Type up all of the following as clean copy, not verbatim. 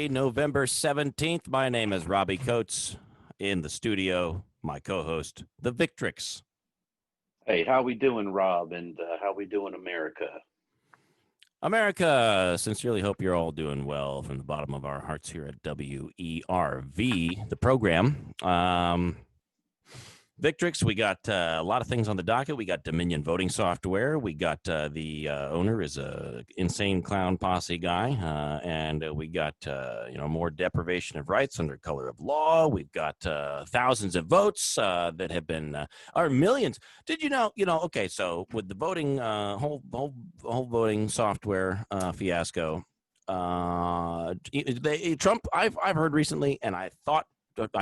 Thursday, November 17th. My name is Robbie Coates. In the studio, my co-host, the Victrix. Hey, how we doing, Rob? And how we doing, America? America, sincerely hope you're all doing well from the bottom of our hearts here at WERV, the program. Victrix, we got a lot of things on the docket. We got Dominion voting software. We got the owner is a insane clown posse guy, and we got more deprivation of rights under color of law. We've got thousands of votes that have been or millions. Did you know? Okay, so with the voting whole voting software fiasco, Trump. I've heard recently, and I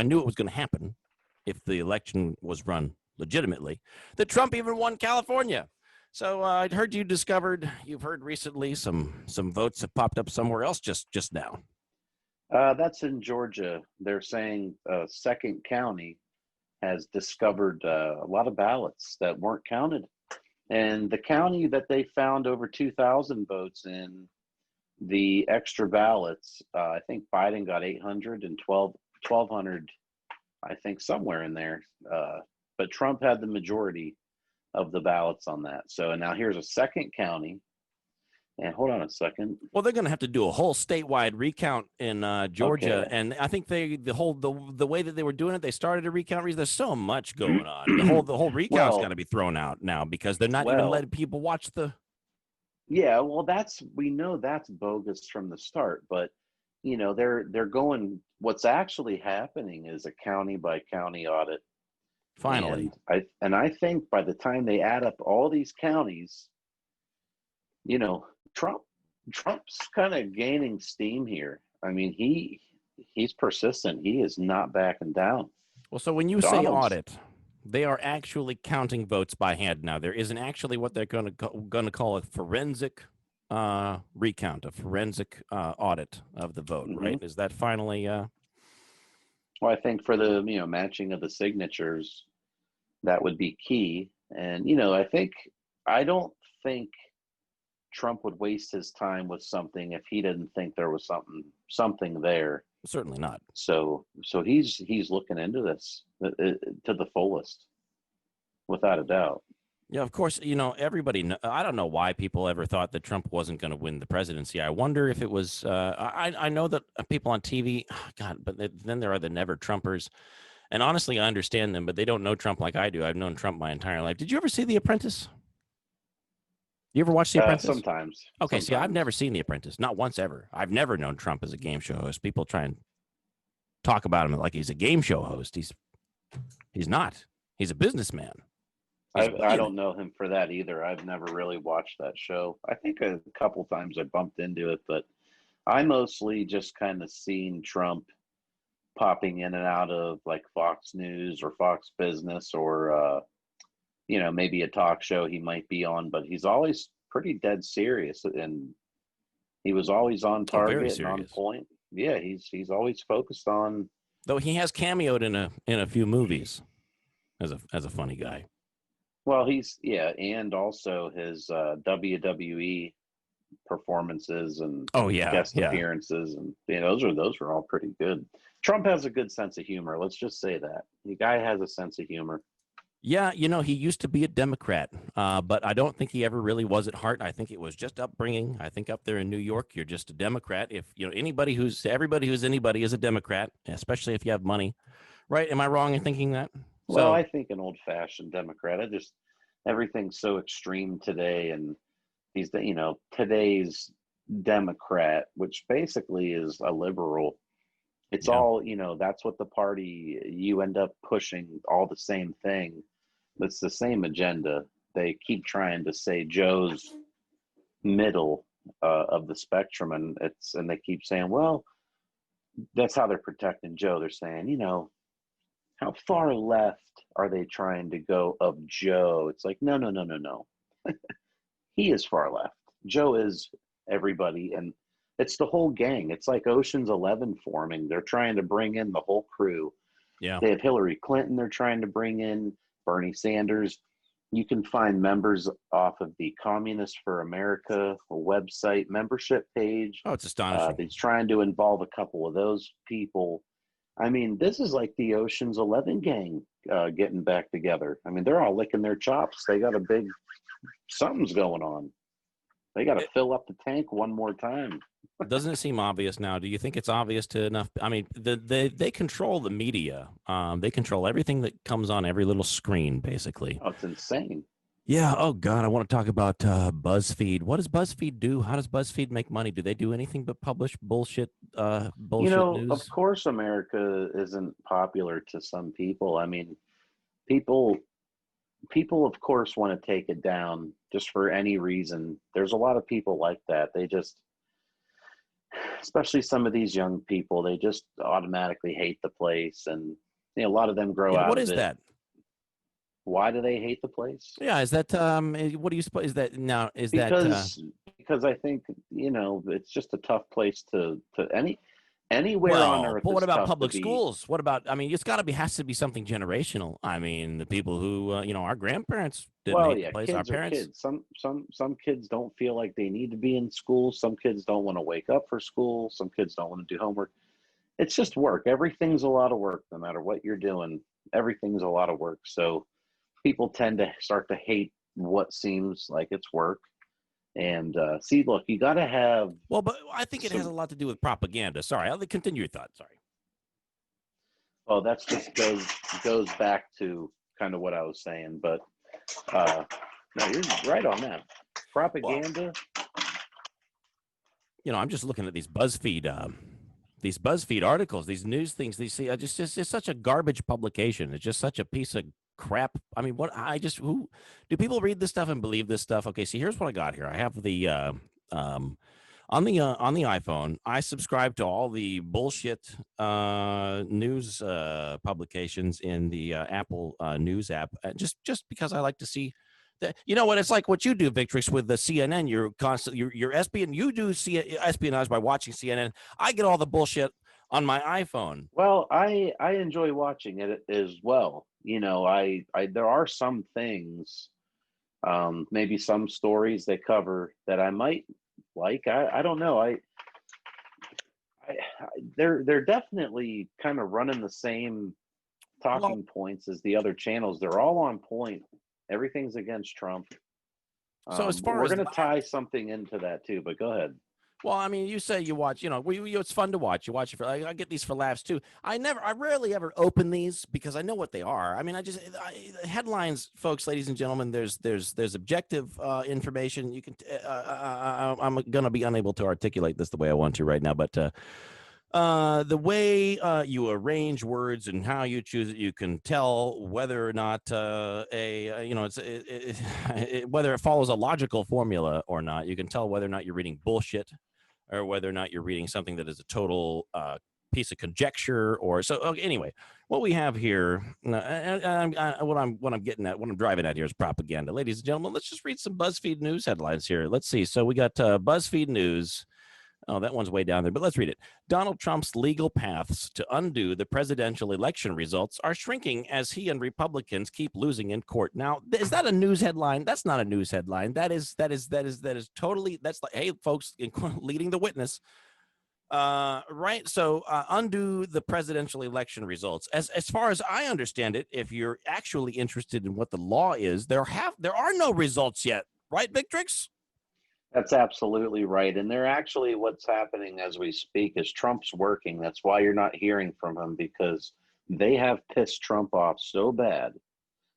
knew it was going to happen if the election was run legitimately, that Trump even won California. So I'd heard you've heard recently some votes have popped up somewhere else just now. That's in Georgia. They're saying second county has discovered a lot of ballots that weren't counted. And the county that they found over 2,000 votes in, the extra ballots, I think Biden got 800 and 1,200, I think somewhere in there. But Trump had the majority of the ballots on that. So now here's a second county. And hold on a second. Well, they're going to have to do a whole statewide recount in Georgia, Okay. and I think the way that they were doing it, they started a recount. There's so much going on. The whole recount's got to be thrown out now because they're not even letting people watch the. Yeah, well, we know that's bogus from the start, but they're going. What's actually happening is a county by county audit. Finally, and I think by the time they add up all these counties, Trump's kind of gaining steam here. I mean, he's persistent. He is not backing down. Well, so when you say audit, they are actually counting votes by hand now. There isn't actually what they're going to call a forensic recount, a forensic audit of the vote, right? Is that finally? Well, I think for the matching of the signatures, that would be key. And I don't think Trump would waste his time with something if he didn't think there was something there. Certainly not. So he's looking into this to the fullest, without a doubt. Yeah, of course, everybody, I don't know why people ever thought that Trump wasn't going to win the presidency. I wonder if it was, I know that people on TV, God, but then there are the never Trumpers. And honestly, I understand them, but they don't know Trump like I do. I've known Trump my entire life. Did you ever see The Apprentice? You ever watch The Apprentice? Sometimes. Okay, see, I've never seen The Apprentice, not once ever. I've never known Trump as a game show host. People try and talk about him like he's a game show host. He's not. He's a businessman. I don't know him for that either. I've never really watched that show. I think a couple times I bumped into it, but I mostly just kind of seen Trump popping in and out of like Fox News or Fox Business or, maybe a talk show he might be on, but he's always pretty dead serious. And he was always on target and on point. Yeah, he's always focused on. Though he has cameoed in a few movies as a funny guy. Well, and also his WWE performances and guest appearances, and those are all pretty good. Trump has a good sense of humor. Let's just say that the guy has a sense of humor. Yeah, he used to be a Democrat, but I don't think he ever really was at heart. I think it was just upbringing. I think up there in New York, you're just a Democrat. If everybody who's anybody is a Democrat, especially if you have money, right? Am I wrong in thinking that? Well, I think an old-fashioned Democrat. Everything's so extreme today, and he's today's Democrat, which basically is a liberal. It's all that's what the party, you end up pushing all the same thing. It's the same agenda. They keep trying to say Joe's middle of the spectrum, and they keep saying, well, that's how they're protecting Joe. They're saying, how far left are they trying to go of Joe? It's like, no. He is far left. Joe is everybody, and it's the whole gang. It's like Ocean's 11 forming. They're trying to bring in the whole crew. Yeah. They have Hillary Clinton they're trying to bring in, Bernie Sanders. You can find members off of the Communists for America website membership page. Oh, it's astonishing. He's trying to involve a couple of those people. I mean, this is like the Ocean's 11 gang getting back together. I mean, they're all licking their chops. They got a big something's going on. They got to fill up the tank one more time. Doesn't it seem obvious now? Do you think it's obvious to enough? I mean, they control the media. They control everything that comes on every little screen, basically. Oh, it's insane. Yeah. Oh God, I want to talk about BuzzFeed. What does BuzzFeed do? How does BuzzFeed make money? Do they do anything but publish bullshit? News? Of course, America isn't popular to some people. I mean, people, of course, want to take it down just for any reason. There's a lot of people like that. They just, especially some of these young people, they just automatically hate the place, and a lot of them grow out of it. What is that? Why do they hate the place? Yeah, is that what do you suppose? Is that now? Is because I think it's just a tough place to anywhere on earth. But what about public schools? What about? I mean, has to be something generational. I mean, the people who our grandparents didn't hate the place. Our parents. Kids. Some kids don't feel like they need to be in school. Some kids don't want to wake up for school. Some kids don't want to do homework. It's just work. Everything's a lot of work, no matter what you're doing. Everything's a lot of work. So people tend to start to hate what seems like it's work. And look, you got to have. Well, but I think it has a lot to do with propaganda. Sorry, I'll continue your thought. Sorry. Oh, that's just goes back to kind of what I was saying. But no, you're right on that. Propaganda. Well, I'm just looking at these BuzzFeed articles, these news things. It's such a garbage publication. It's just such a piece of crap. I mean, who do people read this stuff and believe this stuff? Okay, see, here's what I got here. I have the on the iPhone, I subscribe to all the bullshit news publications in the Apple News app, just because I like to see that. You know what it's like? What you do, Victrix, with the CNN. You're constantly you're espionage. You do espionage by watching CNN. I get all the bullshit on my iPhone. Well, I enjoy watching it as well. There are some things, maybe some stories they cover that I might like. I don't know. They're definitely kind of running the same talking points as the other channels. They're all on point. Everything's against Trump. So as far we're as going to tie something into that too, but go ahead. Well, I mean, you say you watch, it's fun to watch. You watch it I get these for laughs too. I rarely ever open these because I know what they are. I mean, headlines, folks, ladies and gentlemen, there's objective information. You can, I'm going to be unable to articulate this the way I want to right now, but the way you arrange words and how you choose it, you can tell whether or not whether it follows a logical formula or not. You can tell whether or not you're reading bullshit, or whether or not you're reading something that is a total piece of conjecture. Or so. Okay, anyway, what we have here, what I'm getting at, what I'm driving at here is propaganda. Ladies and gentlemen, let's just read some BuzzFeed news headlines here. Let's see. So we got BuzzFeed News. Oh, that one's way down there, but let's read it. Donald Trump's legal paths to undo the presidential election results are shrinking as he and Republicans keep losing in court. Now, is that a news headline? That's not a news headline. That is totally, that's like, hey, folks, leading the witness. Right. So undo the presidential election results. As far as I understand it, if you're actually interested in what the law is, there are no results yet. Right, Victrix? That's absolutely right. And they're actually, what's happening as we speak is Trump's working. That's why you're not hearing from him, because they have pissed Trump off so bad.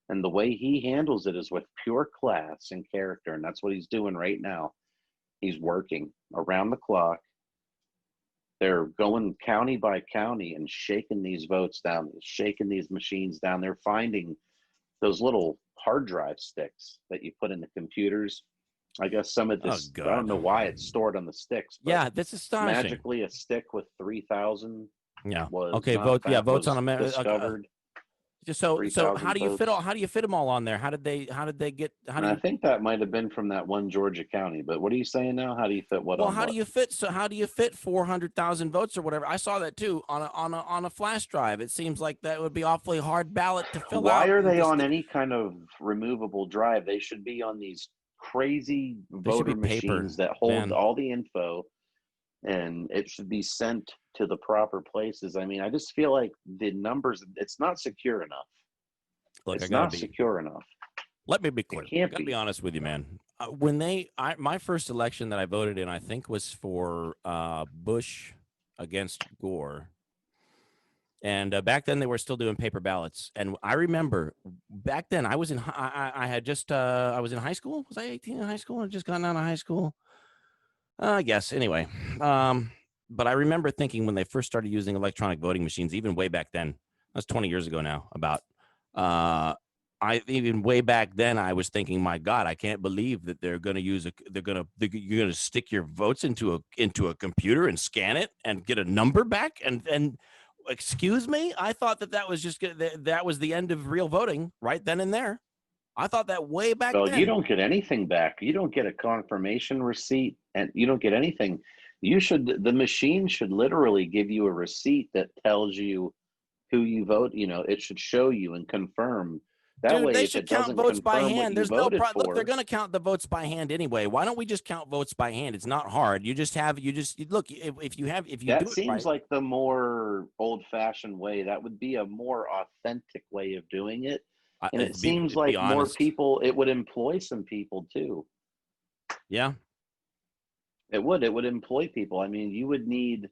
And the way he handles it is with pure class and character. And that's what he's doing right now. He's working around the clock. They're going county by county and shaking these votes down, shaking these machines down. They're finding those little hard drive sticks that you put in the computers. I guess some of this, I don't know why it's stored on the sticks. But yeah, that's astonishing. Magically, a stick with 3,000. Yeah. Okay. Votes on America. Discovered. So 3,000 votes. how do you fit them all on there? How did they get? How And do I you? think that might have been from that one Georgia county. But what are you saying now? How do you fit what Well, on what? how do you fit 400,000 votes or whatever? I saw that too on a flash drive. It seems like that would be awfully hard ballot to fill Why out are and they just on any kind of removable drive? They should be on these crazy they should voter be paper, machines that hold man. all the info, and it should be sent to the proper places. I mean, I just feel like the numbers, it's not secure enough. Look, It's not secure enough. let me be It clear. I can't got to be be. honest with you, man. My first election that I voted in, I think was for Bush against Gore. And back then they were still doing paper ballots. And I remember back then I was in, I had just, I was in high school. Was I 18 in high school? I just gotten out of high school. I guess anyway. But I remember thinking when they first started using electronic voting machines, even way back then, that's 20 years ago now, about, I even way back then I was thinking, my God, I can't believe that they're going to use you're going to stick your votes into a computer and scan it and get a number back. And excuse me, I thought that was just that was the end of real voting right then and there. I thought that way back Well, you then. don't get anything back. You don't get a confirmation receipt, and you don't get anything. The machine should literally give you a receipt that tells you who you vote. It should show you and confirm. That Dude, way, they if should it count doesn't votes by confirm what hand. you There's no voted problem. Look, they're for, going to count the votes by hand anyway. Why don't we just count votes by hand? It's not hard. Look, if you that do it seems right. like the more old-fashioned way. That would be a more authentic way of doing it. And it seems Be like more honest. people, it would employ some people too. Yeah. It would employ people. I mean, you would need,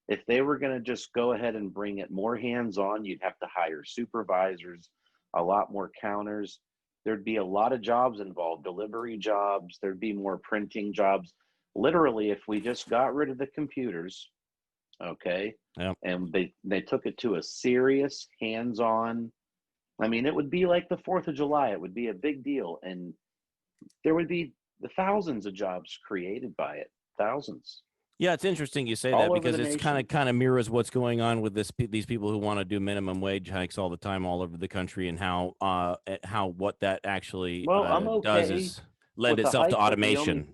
if they were going to just go ahead and bring it more hands on, you'd have to hire supervisors, a lot more counters. There'd be a lot of jobs involved, delivery jobs, there'd be more printing jobs. Literally, if we just got rid of the computers, okay, Yeah. and they took it to a serious hands on, I mean, it would be like the 4th of July. It would be a big deal. And there would be the thousands of jobs created by it, thousands, Yeah, it's interesting you say that all over because the it's kind nation. of mirrors what's going on with these people who want to do minimum wage hikes all the time all over the country, and how what that actually Well, I'm does okay is lend with the itself to hike, but automation.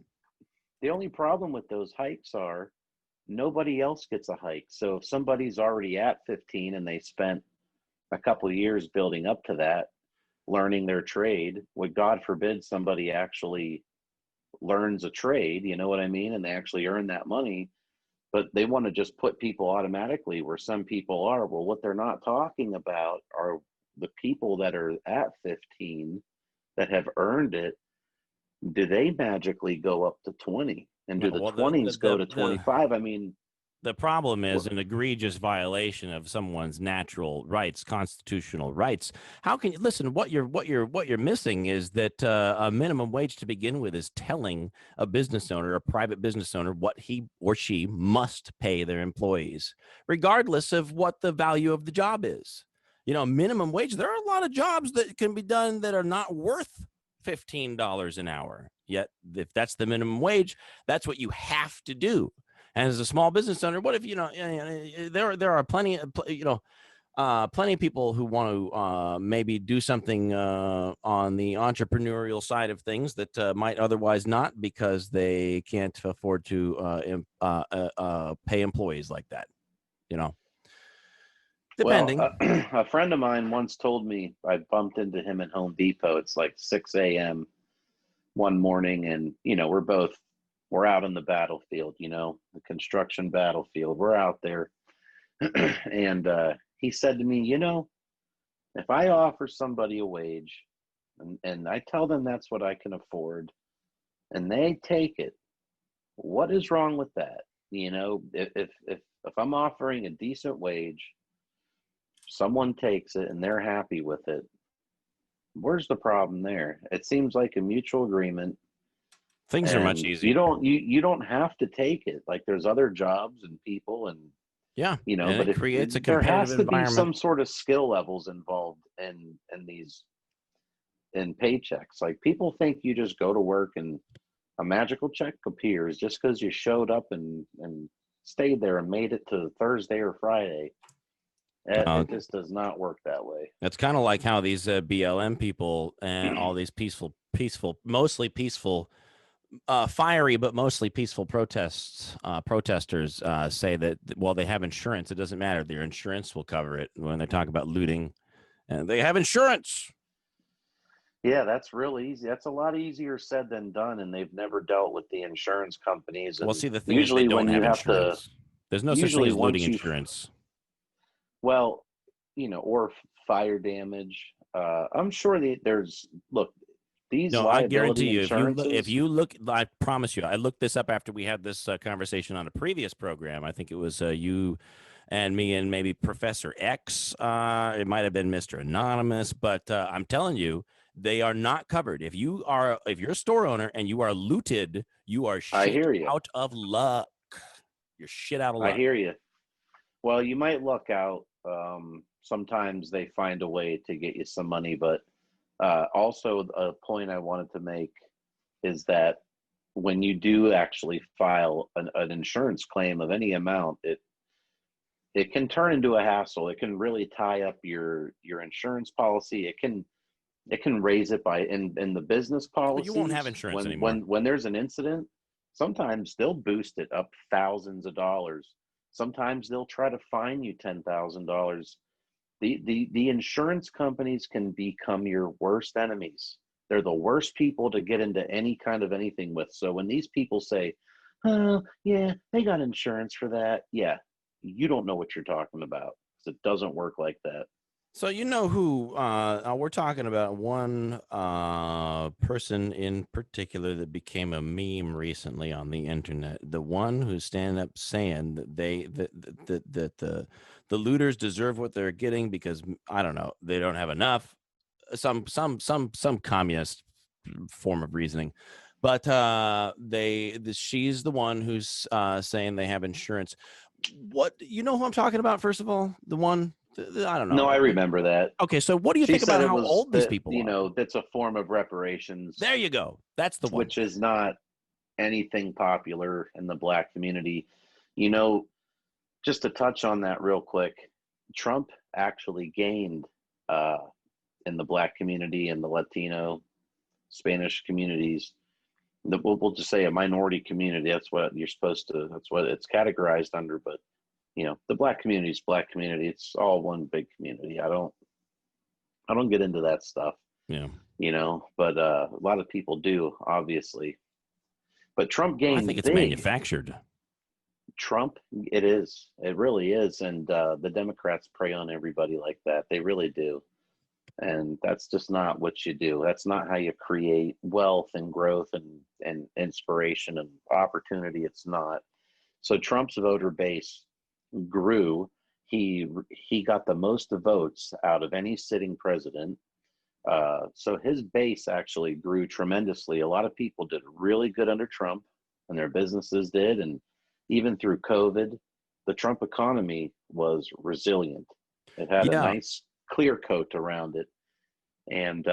the only problem with those hikes are nobody else gets a hike. So if somebody's already at 15 and they spent a couple of years building up to that, learning their trade, would God forbid somebody actually learns a trade, you know what I mean, and they actually earn that money, but they want to just put people automatically where some people are. Well, what they're not talking about are the people that are at 15 that have earned it. Do they magically go up to 20? And No, do the well, 20s go to 25? I mean, the problem is what, an egregious violation of someone's natural rights, constitutional rights. How can you listen? What you're missing is that a minimum wage to begin with is telling a business owner, a private business owner, what he or she must pay their employees, regardless of what the value of the job is. Minimum wage. There are a lot of jobs that can be done that are not worth $15 an hour. Yet, if that's the minimum wage, that's what you have to do. And as a small business owner, what if there are plenty plenty of people who want to maybe do something on the entrepreneurial side of things that might otherwise not because they can't afford to pay employees like that. well, Depending. a friend of mine once told me, I bumped into him at Home Depot. It's like 6 a.m. one morning, and we're out on the battlefield, the construction battlefield. We're out there. And he said to me, if I offer somebody a wage and I tell them that's what I can afford and they take it, what is wrong with that? If I'm offering a decent wage, someone takes it and they're happy with it, where's the problem there? It seems like a mutual agreement, Things are much and easier. you don't have to take it. Like, there's other jobs and people, and Yeah, and but it if creates a there competitive has to be environment. some sort of skill levels involved in these in paychecks. Like, people think you just go to work and a magical check appears just because you showed up and stayed there and made it to Thursday or Friday. It just does not work that way. It's kind of like how these BLM people and all these mostly peaceful, fiery but mostly peaceful protesters say that, well, they have insurance. It doesn't matter. Their insurance will cover it when they talk about looting. And they have insurance. Yeah, that's really easy. That's a lot easier said than done, and they've never dealt with the insurance companies. And Well, see, the thing is they usually, don't when you have have to, insurance. There's no such thing usually as looting once you, insurance. well, or fire damage. I'm sure there's look these No, I guarantee liability you, if insurances. you look, I promise you, I looked this up after we had this conversation on a previous program. I think it was you and me and maybe Professor X. It might have been Mr. Anonymous, but I'm telling you, they are not covered. If you're a store owner and you are looted, you are I shit hear you. out of luck. You're shit out of I luck. hear you. Well, you might luck out. Sometimes they find a way to get you some money, but also a point I wanted to make is that when you do actually file an insurance claim of any amount, it can turn into a hassle. It can really tie up your insurance policy. It can raise it by in the business Well, you won't have policies insurance when anymore. when there's an incident. Sometimes they'll boost it up thousands of dollars. Sometimes they'll try to fine you $10,000. The insurance companies can become your worst enemies. They're the worst people to get into any kind of anything with. So when these people say, "Oh, yeah, they got insurance for that," yeah, you don't know what you're talking about because it doesn't work like that. So you know who we're talking about? One person in particular that became a meme recently on the internet. The one who's standing up saying that the looters deserve what they're getting because I don't know, they don't have enough. Some communist form of reasoning, but she's the one who's saying they have insurance. What, you know who I'm talking about? First of all, the one. I don't No, know. I remember that. Okay, so what do you She think said about it how was old these that, people are? that's a form of reparations, There you go. That's the one. which is not anything popular in the black community. You know, just to touch on that real quick, Trump actually gained uh, in the black community and the Latino, Spanish communities. We'll just say a minority community. That's what you're supposed to. That's what it's categorized under. But the black community is black community. It's all one big community. I don't get into that stuff. Yeah. But a lot of people do, obviously. But Trump I gained think it's big. manufactured. Trump, it is. It really is. And the Democrats prey on everybody like that. They really do. And that's just not what you do. That's not how you create wealth and growth and inspiration and opportunity. It's not. So Trump's voter base grew. He got the most votes out of any sitting president. So his base actually grew tremendously. A lot of people did really good under Trump, and their businesses did. And even through COVID, the Trump economy was resilient. It had a Yeah. nice clear coat around it. And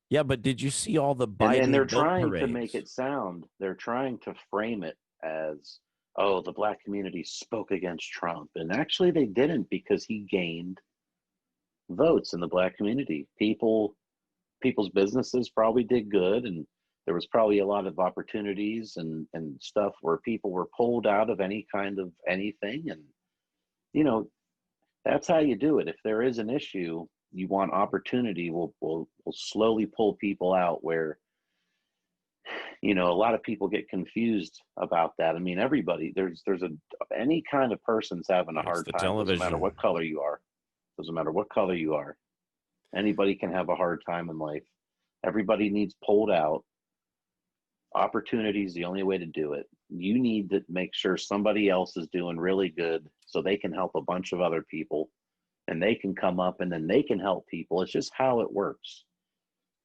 Yeah, but did you see all the and they're Biden vote trying to make parades? it sound, they're trying to frame it as, oh, the black community spoke against Trump. And actually they didn't, because he gained votes in the black community. People's businesses probably did good, and there was probably a lot of opportunities and stuff where people were pulled out of any kind of anything. And you know that's how you do it. If there is an issue, you want opportunity, we'll slowly pull people out. Where a lot of people get confused about that. I mean, everybody, there's any kind of person's having a It's hard the time. Doesn't matter television. what color you are. Doesn't matter what color you are. Anybody can have a hard time in life. Everybody needs pulled out. Opportunity is the only way to do it. You need to make sure somebody else is doing really good so they can help a bunch of other people, and they can come up and then they can help people. It's just how it works.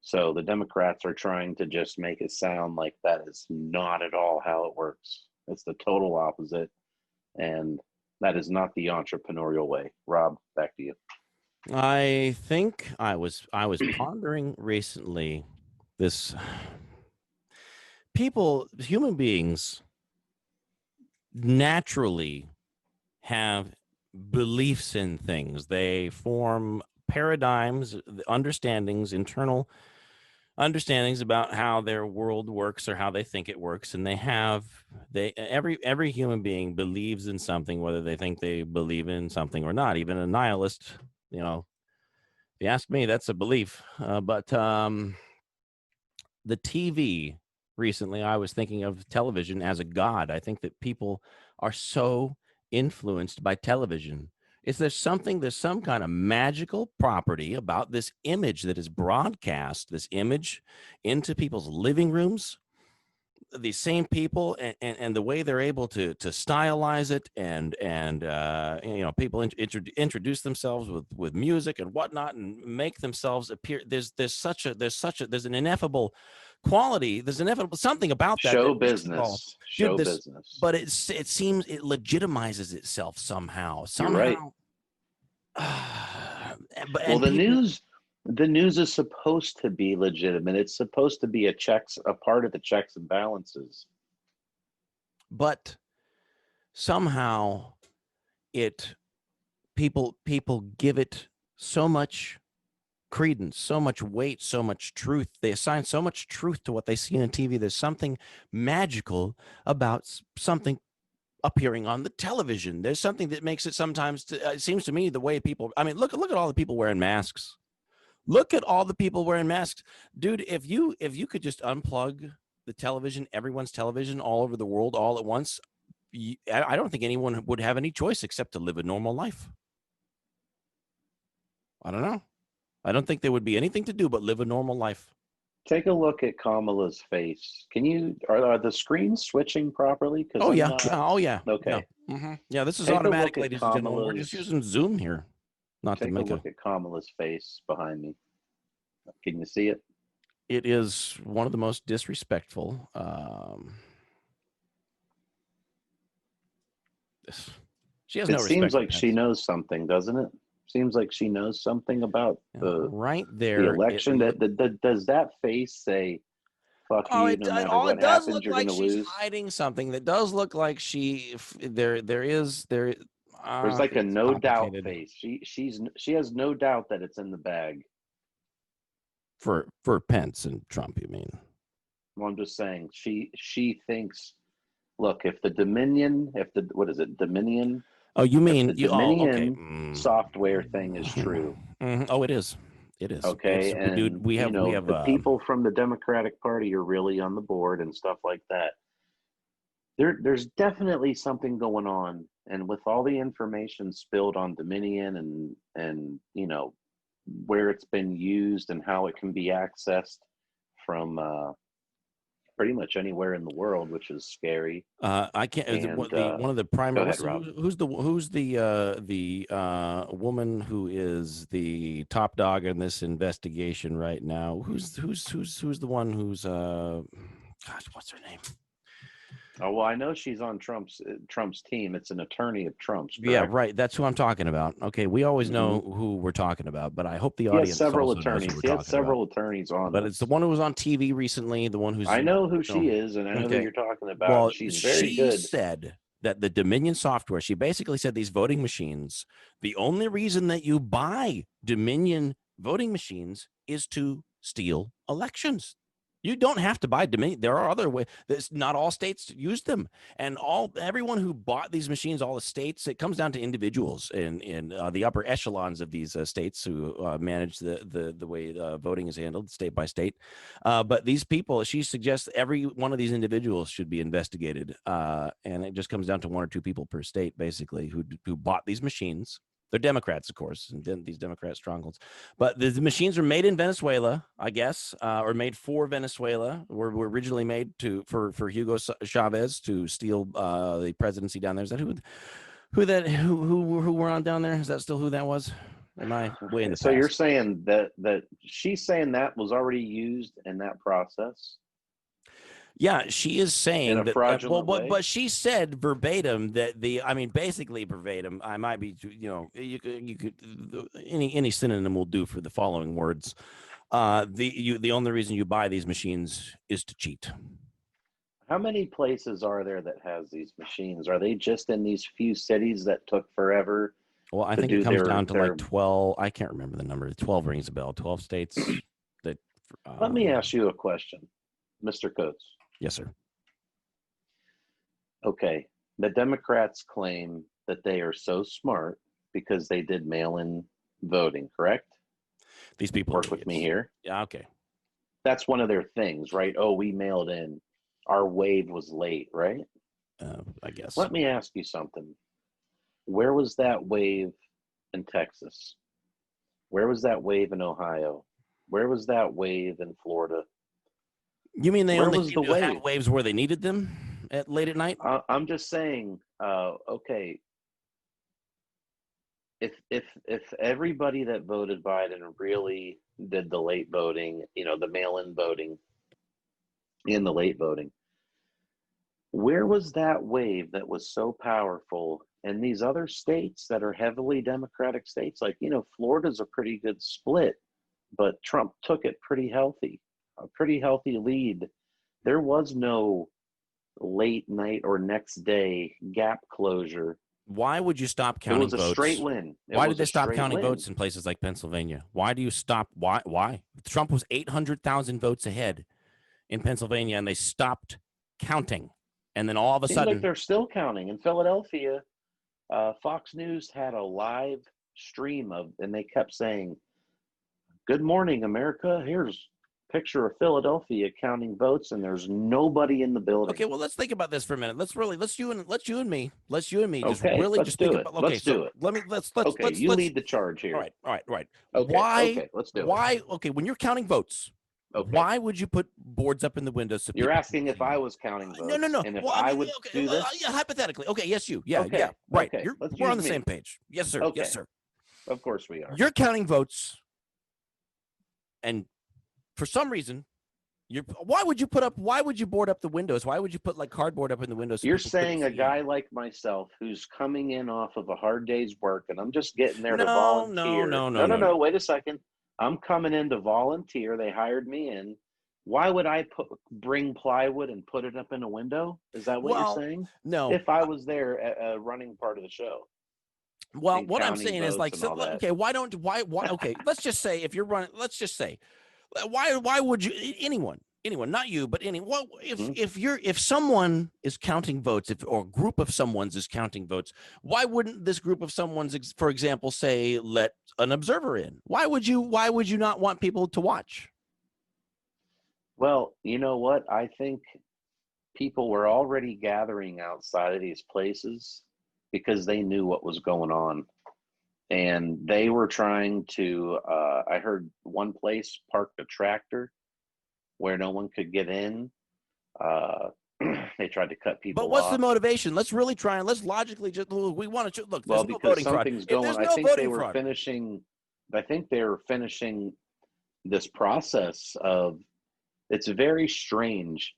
So the Democrats are trying to just make it sound like that is not at all how it works. It's the total opposite. And that is not the entrepreneurial way. Rob, back to you. I think I was pondering recently this human beings naturally have beliefs in things. They form paradigms, understandings, internal understandings about how their world works or how they think it works, and every human being believes in something, whether they think they believe in something or not. Even a nihilist, you know, if you ask me, that's a belief. But the TV recently, I was thinking of television as a god. I think that people are so influenced by television. There's some kind of magical property about this image that is broadcast, this image into people's living rooms, these same people, and the way they're able to stylize it, and people introduce themselves with music and whatnot, and make themselves appear. There's an ineffable quality. There's inevitable something about that Show makes it all, business. dude. Show business. But it seems it legitimizes itself somehow. You're right. Well, the news is supposed to be legitimate. It's supposed to be a part of the checks and balances. But somehow people give it so much credence, so much weight, so much truth. They assign so much truth to what they see on TV. There's something magical about something appearing on the television. There's something that makes it sometimes, it seems to me, the way people, I mean, look at all the people wearing masks. Look at all the people wearing masks. Dude, if you could just unplug the television, everyone's television all over the world all at once, I don't think anyone would have any choice except to live a normal life. I don't know. I don't think there would be anything to do but live a normal life. Take a look at Kamala's face. Are the screens switching properly? Oh, yeah. Oh, yeah. Okay. Yeah. Mm-hmm. Yeah, this is automatic, ladies and gentlemen. We're just using Zoom here. Take a look at Kamala's face behind me. Can you see it? It is one of the most disrespectful. She has no respect. It seems like she knows something, doesn't it? Seems like she knows something about the election. Does that face say, "Fuck you"? No matter what happens, you're going to lose. She's hiding something. That does look like there's like a no doubt face. She has no doubt that it's in the bag. For Pence and Trump, you mean? Well, I'm just saying she thinks. Look, if the Dominion. Oh, you mean the Dominion software thing is true? Oh, it is. It is. Okay, and dude, we have the people from the Democratic Party are really on the board and stuff like that. There's definitely something going on, and with all the information spilled on Dominion and where it's been used and how it can be accessed from pretty much anywhere in the world, which is scary. I can't. And, one of the primary. Who's the woman who is the top dog in this investigation right now? Who's the one who's gosh, what's her name? Oh, well, I know she's on Trump's team. It's an attorney of Trump's. Correct? Yeah, right. That's who I'm talking about. Okay, we always know who we're talking about, but I hope the audience. He has several attorneys. He had several attorneys on. But it's the one who was on TV recently. The one who's. I know who she is, and I know who you're talking about. Well, she's very good. She said that the Dominion software. She basically said these voting machines. The only reason that you buy Dominion voting machines is to steal elections. You don't have to buy Dominion. There are other ways. Not all states use them, and everyone who bought these machines, all the states, it comes down to individuals in the upper echelons of these states who manage the way voting is handled state by state. But these people, she suggests every one of these individuals should be investigated, and it just comes down to one or two people per state, basically, who bought these machines. They're Democrats, of course, and these Democrat strongholds. But the machines were made in Venezuela, I guess, or made for Venezuela. Were originally made for Hugo Chavez to steal the presidency down there. Is that who were on down there? Is that still who that was? Am I way in the past? So you're saying that she's saying that was already used in that process? Yeah, she is saying in a fraudulent way. But she said verbatim that basically verbatim. I might be, you could any synonym will do for the following words. The only reason you buy these machines is to cheat. How many places are there that has these machines? Are they just in these few cities that took forever Well, I to think it do comes down to like their 12. I can't remember the number. 12 rings a bell. 12 states that. Let me ask you a question, Mr. Coates. Yes, sir. Okay, the Democrats claim that they are so smart because they did mail-in voting, correct? These people Work with me here. Yeah, okay. That's one of their things, right? Oh, we mailed in. Our wave was late, right? I guess. Let me ask you something. Where was that wave in Texas? Where was that wave in Ohio? Where was that wave in Florida? You mean they Where only was the seem to have wave? waves where they needed them late at night? I'm just saying. Okay, if everybody that voted Biden really did the late voting, the mail-in voting and the late voting, where was that wave that was so powerful in these other states that are heavily Democratic states? Like, Florida's a pretty good split, but Trump took it a pretty healthy lead. There was no late night or next day gap closure. Why would you stop It counting was a straight votes? win. Why did they stop counting votes in places like Pennsylvania? Why do you stop? Why? Trump was 800,000 votes ahead in Pennsylvania, and they stopped counting. And then all of a Seems sudden, like they're still counting. In Philadelphia, Fox News had a live stream and they kept saying, "Good morning, America. Here's a picture of Philadelphia counting votes," and there's nobody in the building. okay, well, let's think about this for a minute. Let's you and me just Okay, really let's just think do it. about. Okay, Let's so do it. let's Okay, you lead the charge All here. right. Okay, Why? let's do it. Why? Okay, when you're counting votes, Okay. why would you put boards up in the windows? So You're asking if I was counting votes. No. And if Well, I would okay, do this? yeah, hypothetically. Okay, yes, you. Yeah, Okay, yeah, right. okay. We're on the same page. Yes, sir. Okay. Yes, sir. Of course we are. You're counting votes, and for some reason, why would you board up the windows? Why would you put like cardboard up in the windows? So You're saying a guy like myself who's coming in off of a hard day's work and I'm just getting there to volunteer. No. Wait a second. I'm coming in to volunteer. They hired me in. Why would I bring plywood and put it up in a window? Is that what you're saying? No. If I was there running part of the show. Well, what I'm saying is like, so, okay, why? Okay, let's just say if you're running, let's just say, why would you, anyone, not you, but anyone, if someone is counting votes, or a group of someone's is counting votes, why wouldn't this group of someone's, for example, say, let an observer in? Why would you not want people to watch? Well, you know what? I think people were already gathering outside of these places because they knew what was going on. And they were trying to, I heard one place parked a tractor where no one could get in. They tried to cut people off. But what's the motivation? Let's really try and let's logically just, we want to look. Well, because something's going. I think they were finishing. I think they were finishing this process of. It's very strange.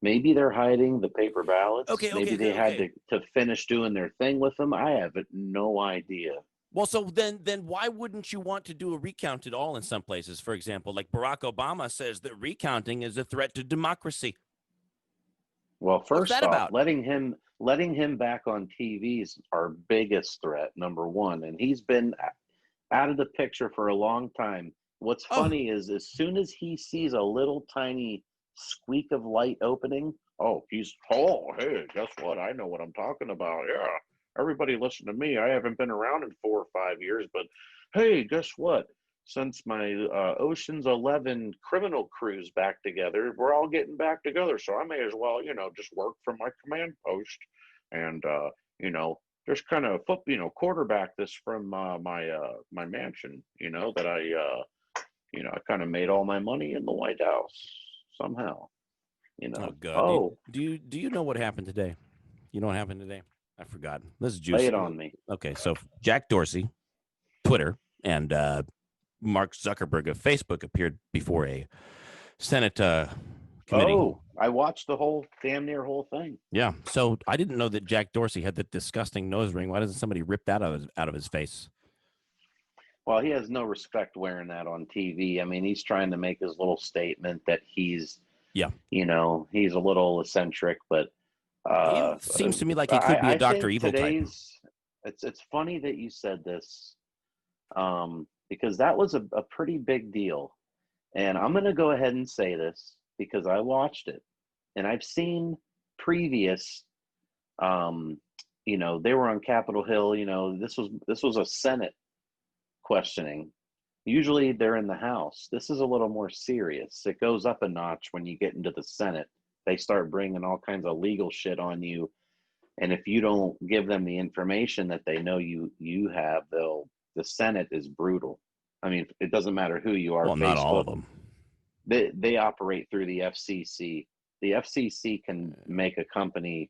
Maybe they're hiding the paper ballots. Maybe they had to finish doing their thing with them. I have no idea. Well, so then why wouldn't you want to do a recount at all in some places? For example, like Barack Obama says that recounting is a threat to democracy. Well, first off, letting him back on TV is our biggest threat, number one. And he's been out of the picture for a long time. What's funny is as soon as he sees a little tiny squeak of light opening, hey, guess what? I know what I'm talking about. Yeah. Everybody listen to me. I haven't been around in 4 or 5 years, but hey, guess what? Since my Ocean's 11 criminal crew's back together, we're all getting back together. So I may as well, just work from my command post and, just kind of quarterback this from my mansion, that I kind of made all my money in the White House somehow, Oh, God. Do you know what happened today? You know what happened today? I forgot. This is juicy. Lay it on me. Okay, so Jack Dorsey, Twitter, and Mark Zuckerberg of Facebook appeared before a Senate committee. Oh, I watched the damn near whole thing. Yeah, so I didn't know that Jack Dorsey had that disgusting nose ring. Why doesn't somebody rip that out of his face? Well, he has no respect wearing that on TV. I mean, he's trying to make his little statement that he's Yeah. He's a little eccentric, but He uh, seems to me like he could be a I Dr. think Evil type. it's funny that you said this, because that was a pretty big deal. And I'm going to go ahead and say this because I watched it and I've seen previous, they were on Capitol Hill. This was a Senate questioning. Usually they're in the House. This is a little more serious. It goes up a notch when you get into the Senate. They start bringing all kinds of legal shit on you, and if you don't give them the information that they know you have, the Senate is brutal. I mean, it doesn't matter who you are. Well, not all of Facebook, them. they operate through the FCC. The FCC can make a company,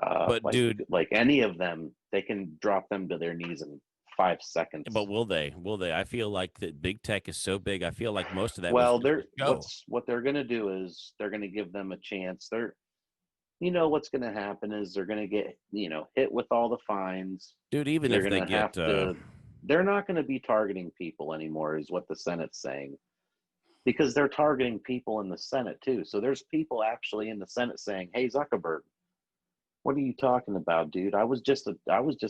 But dude, like any of them, they can drop them to their knees in 5 seconds. but will they? Will they? I feel like that big tech is so big. I feel like most of that Well, was just a show. what they're going to do is they're going to give them a chance. What's going to happen is they're going to get hit with all the fines. Dude, even They're if going they to get have to. They're not going to be targeting people anymore, is what the Senate's saying, because they're targeting people in the Senate too. So there's people actually in the Senate saying, "Hey, Zuckerberg, what are you talking about, dude? I was just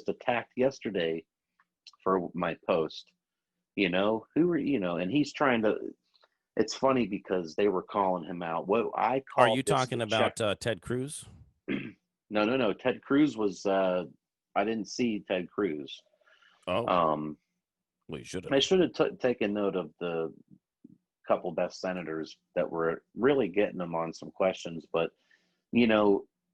attacked yesterday for my post. Who are and he's trying to. It's funny because they were calling him out. What I are called you this talking about Ted Cruz? No. Ted Cruz was. I didn't see Ted Cruz. Oh, Um, well, you should have. I should have taken note of the couple best senators that were really getting them on some questions, but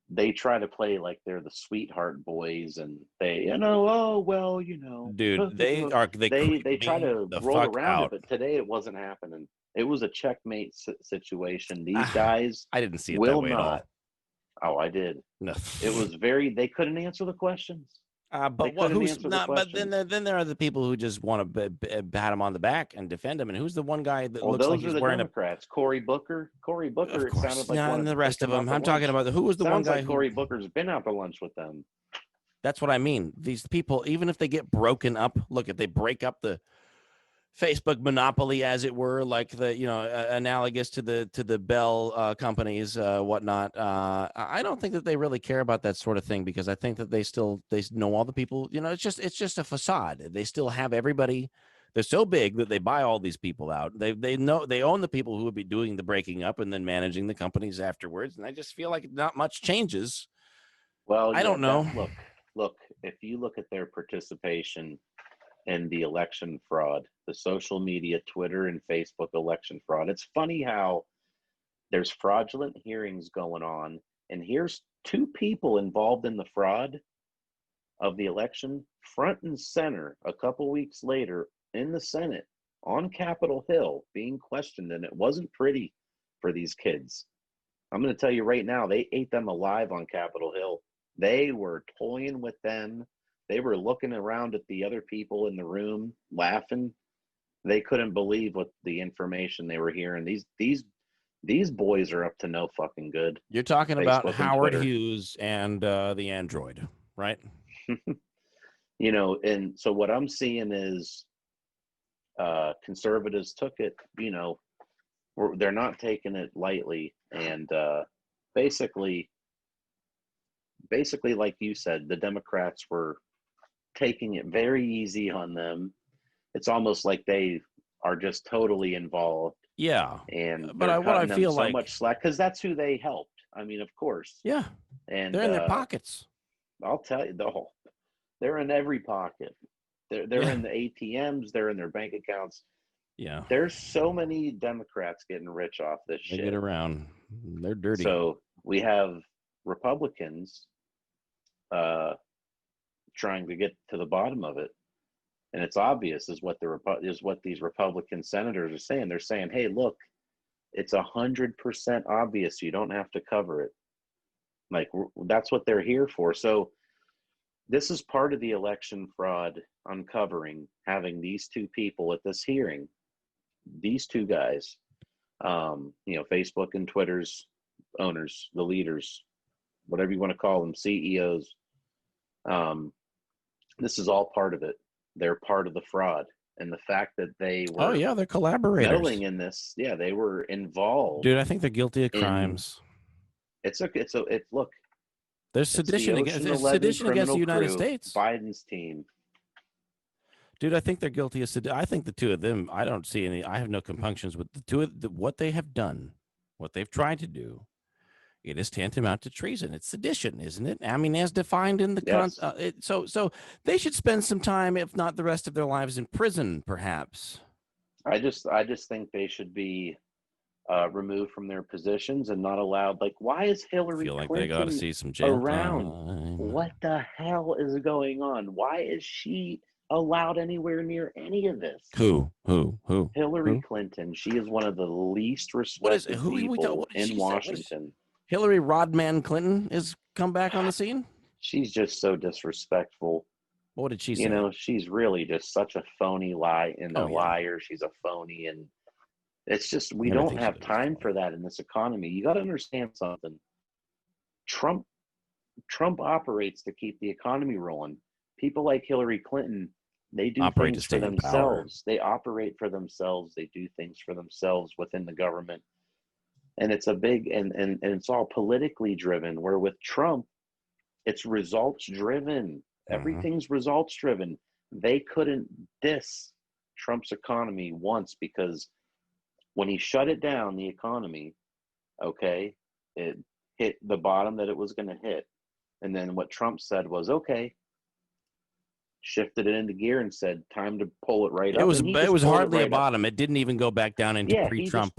they try to play like they're the sweetheart boys, and they, oh well, Dude, they they creep try me to the roll fuck around it, out. but today it wasn't happening. It was a checkmate situation. These Ah, guys I didn't see it that will way at not. all. Oh, I did. No. It was they couldn't answer the questions. They But what? couldn't Who's answer the not? But then questions. then there are the people who just want to pat him on the back and defend him. And who's the one guy that Well, looks like those are he's the wearing a? Democrats. Cory Booker. Cory Of Booker. It course, sounded like yeah, and wanted the to rest take of him out them. to I'm talking lunch. about who was the one Sounds guy like who? Cory Booker's been out to lunch with them. That's what I mean. These people, even if they get broken up, look, if they break up the Facebook monopoly, as it were, like the analogous to the Bell companies, whatnot. I don't think that they really care about that sort of thing, because I think that they know all the people. It's just a facade. They still have everybody. They're so big that they buy all these people out. They know they own the people who would be doing the breaking up and then managing the companies afterwards. And I just feel like not much changes. Well, I yeah, don't know. look, if you look at their participation in the election fraud, the social media, Twitter and Facebook election fraud, it's funny how there's fraudulent hearings going on, and here's two people involved in the fraud of the election front and center a couple weeks later in the Senate on Capitol Hill being questioned, and it wasn't pretty for these kids. I'm going to tell you right now, they ate them alive on Capitol Hill. They were toying with them. They were looking around at the other people in the room, laughing. They couldn't believe what the information they were hearing. These boys are up to no fucking good. You're talking about Facebook and Howard Twitter. Hughes and the android, right? And so what I'm seeing is conservatives took it, they're not taking it lightly. And basically, like you said, the Democrats were taking it very easy on them. It's almost like they are just totally involved, Yeah, and but they're what I cutting them feel so like, much slack because that's who they helped. I mean, of course. yeah, And they're in their pockets. I'll tell you, they're in every pocket. They're Yeah, in the ATMs. They're in their bank accounts. yeah, There's so many Democrats getting rich off this they shit. get around. They're dirty. So we have Republicans trying to get to the bottom of it, and it's obvious is what these Republican senators are saying. They're saying, "Hey, look, it's 100% obvious. You don't have to cover it." Like, that's what they're here for. So this is part of the election fraud uncovering, having these two people at this hearing, these two guys, Facebook and Twitter's owners, the leaders, whatever you want to call them, CEOs. This is all part of it. They're part of the fraud. and the fact that they Oh were yeah, they're meddling collaborators. in this. Yeah, they were involved Dude, I think they're guilty of in. crimes. Look. There's It's the sedition against Ocean it's 11 sedition against the criminal United crew, States. Biden's team. Dude, I think they're guilty of sedition. I think the two of them, I don't see any, I have no compunctions with the two of what they have done, what they've tried to do. It is tantamount to treason. It's sedition, isn't it? I mean, as defined in the Yes. so they should spend some time, if not the rest of their lives, in prison, perhaps. I just think they should be removed from their positions and not allowed. Like, why is Hillary Feel like they got to Clinton see some jail around? time. What the hell is going on? Why is she allowed anywhere near any of this? Who? Hillary Clinton, she is one of the least What is respected who? people What did in she say? What is Washington. Hillary Rodman Clinton is come back on the scene? She's just so disrespectful. What did she You say? know, she's really just such a phony Oh yeah, liar. She's a phony, and it's just we don't everything she have does is time phony. for that in this economy. You got to understand something. Trump Trump operates to keep the economy rolling. People like Hillary Clinton, they do Operate to things for stay in power. themselves. They operate for themselves. They do things for themselves within the government. And it's a big and it's all politically driven. Where with Trump, it's results driven. Mm-hmm. Everything's results driven. They couldn't diss Trump's economy once because when he shut it down, the economy, okay, it hit the bottom that it was going to hit. And then what Trump said was, okay, shifted it into gear and said, time to pull it right up. And he It just was pulled it hardly a right up. bottom. It didn't even go back down into Yeah, pre-Trump.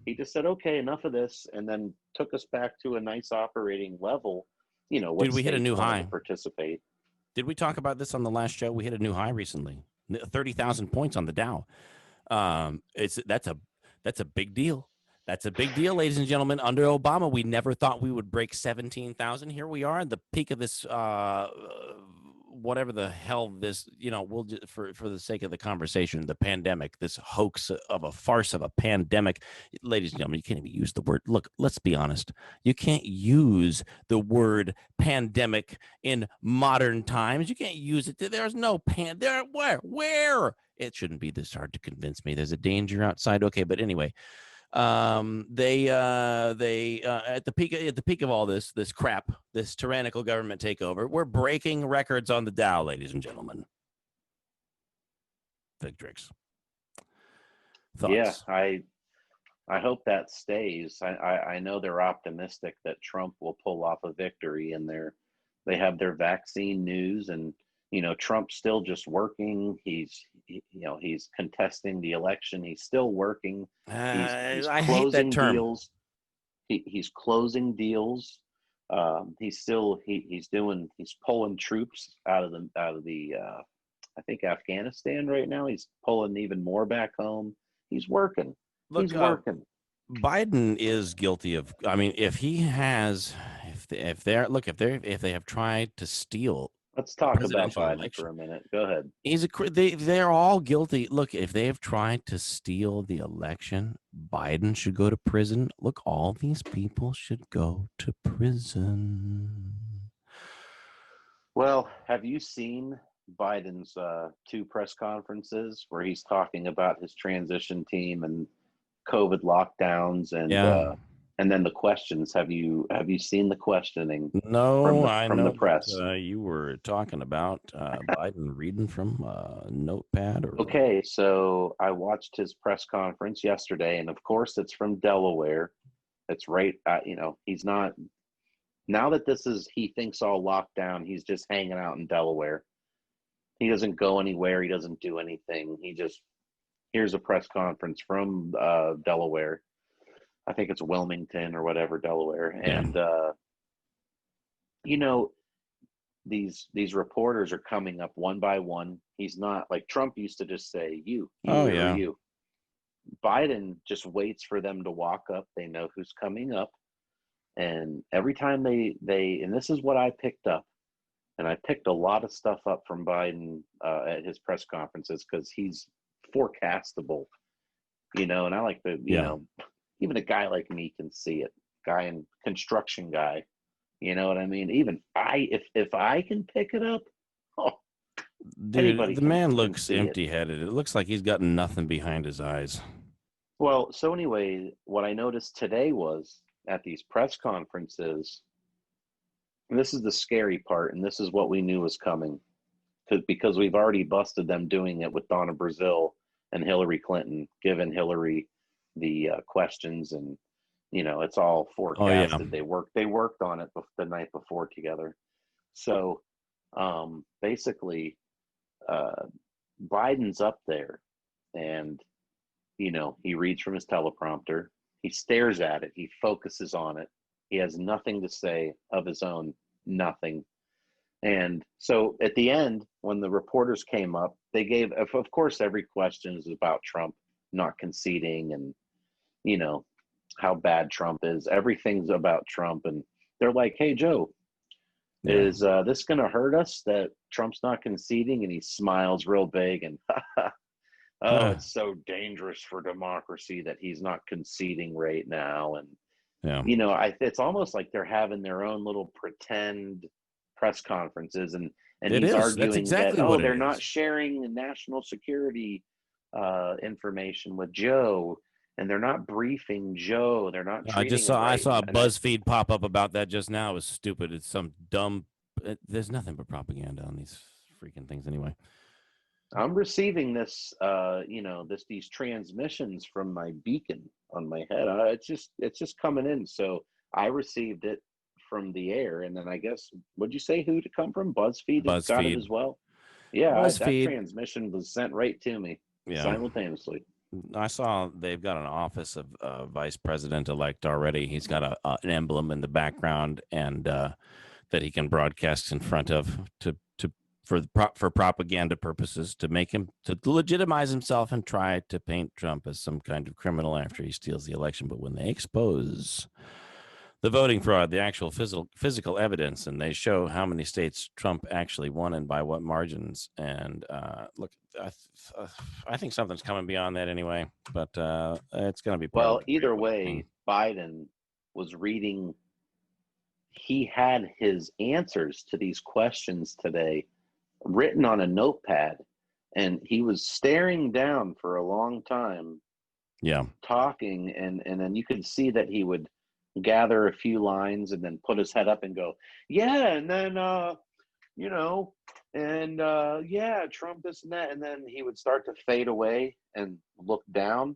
he just said, okay, enough of this, and then took us back to a nice operating level. You know, what Dude, we hit a states new wanted to high. participate. Did we talk about this on the last show? We hit a new high recently, 30,000 points on the Dow. That's a big deal. That's a big deal, ladies and gentlemen. Under Obama, we never thought we would break 17,000. Here we are, at the peak of this, whatever the hell this, we'll just, for the sake of the conversation, the pandemic, this hoax of a farce of a pandemic. Ladies and gentlemen, you can't even use the word. Look, let's be honest. You can't use the word pandemic in modern times. You can't use it. There's no where? It shouldn't be this hard to convince me. There's a danger outside. Okay, but anyway, they at the peak of all this crap, this tyrannical government takeover, we're breaking records on the Dow, ladies and gentlemen. Victrix. Thoughts? Yeah, I hope that stays. I know they're optimistic that Trump will pull off a victory, and they have their vaccine news, and Trump's still just working. He's contesting the election. He's still working. He's I hate that closing term. deals. He's closing deals. He's pulling troops out of the I think Afghanistan right now. He's pulling even more back home. He's working. Look, He's working. Biden is guilty of. I mean, if he has, if they have tried to steal Let's the talk about presidential Biden election, for a minute. Go ahead. they're all guilty. Look, if they have tried to steal the election, Biden should go to prison. Look, all these people should go to prison. Well, have you seen Biden's two press conferences where he's talking about his transition team and COVID lockdowns Yeah. and then the questions? Have you seen the questioning No, I from the know press? that you were talking about Biden reading from a notepad. Okay, so I watched his press conference yesterday, and of course, it's from Delaware. It's right, he's not, now that he thinks all locked down, he's just hanging out in Delaware. He doesn't go anywhere. He doesn't do anything. Here's a press conference from Delaware. I think it's Wilmington or whatever, Delaware. Yeah. And, these reporters are coming up one by one. He's not like Trump used to just say, you, Oh, or yeah. you. Biden just waits for them to walk up. They know who's coming up. And every time they and this is what I picked up, and I picked a lot of stuff up from Biden at his press conferences because he's forecastable, and I like to, even a guy like me can see it. Guy in construction guy, you know what I mean? Even if I can pick it up, oh, Dude, Anybody the man can looks see it. empty-headed. It looks like he's got nothing behind his eyes. Well, so anyway, what I noticed today was at these press conferences, and this is the scary part, and this is what we knew was coming, because we've already busted them doing it with Donna Brazile and Hillary Clinton, giving Hillary the questions, and it's all Oh yeah. forecasted. They worked on it the night before together. So basically, Biden's up there, and he reads from his teleprompter. He stares at it. He focuses on it. He has nothing to say of his own, nothing. And so at the end, when the reporters came up, they gave, of course, every question is about Trump not conceding and, how bad Trump is. Everything's about Trump. And they're like, hey, Joe, Yeah. is this going to hurt us that Trump's not conceding? And he smiles real big and, oh, it's so dangerous for democracy that he's not conceding right now. And, yeah. it's almost like they're having their own little pretend press conferences. And It he's is. That's arguing that, exactly what it they're not is. sharing national security information with Joe. And they're not briefing Joe. They're not treating him I right. saw a And BuzzFeed pop up about that just now. It was stupid. It's some dumb. There's nothing but propaganda on these freaking things anyway. I'm receiving this, these transmissions from my beacon on my head. It's just coming in. So I received it from the air, and then I guess, would you say who to come from? BuzzFeed has got it BuzzFeed. as well. Yeah, that BuzzFeed. transmission was sent right to me simultaneously. I saw they've got an office of vice president elect already. He's got an emblem in the background, and that he can broadcast in front of for propaganda purposes, to make him, to legitimize himself and try to paint Trump as some kind of criminal after he steals the election. But when they expose the voting fraud, the actual physical evidence, and they show how many states Trump actually won and by what margins, and look, I think something's coming beyond that anyway, but it's going to be part of Well, the either Great way, Awakening. Biden was reading. He had his answers to these questions today written on a notepad, and he was staring down for a long time, talking, and then you could see that he would gather a few lines and then put his head up and go, yeah, and then yeah, Trump, this and that, and then he would start to fade away and look down,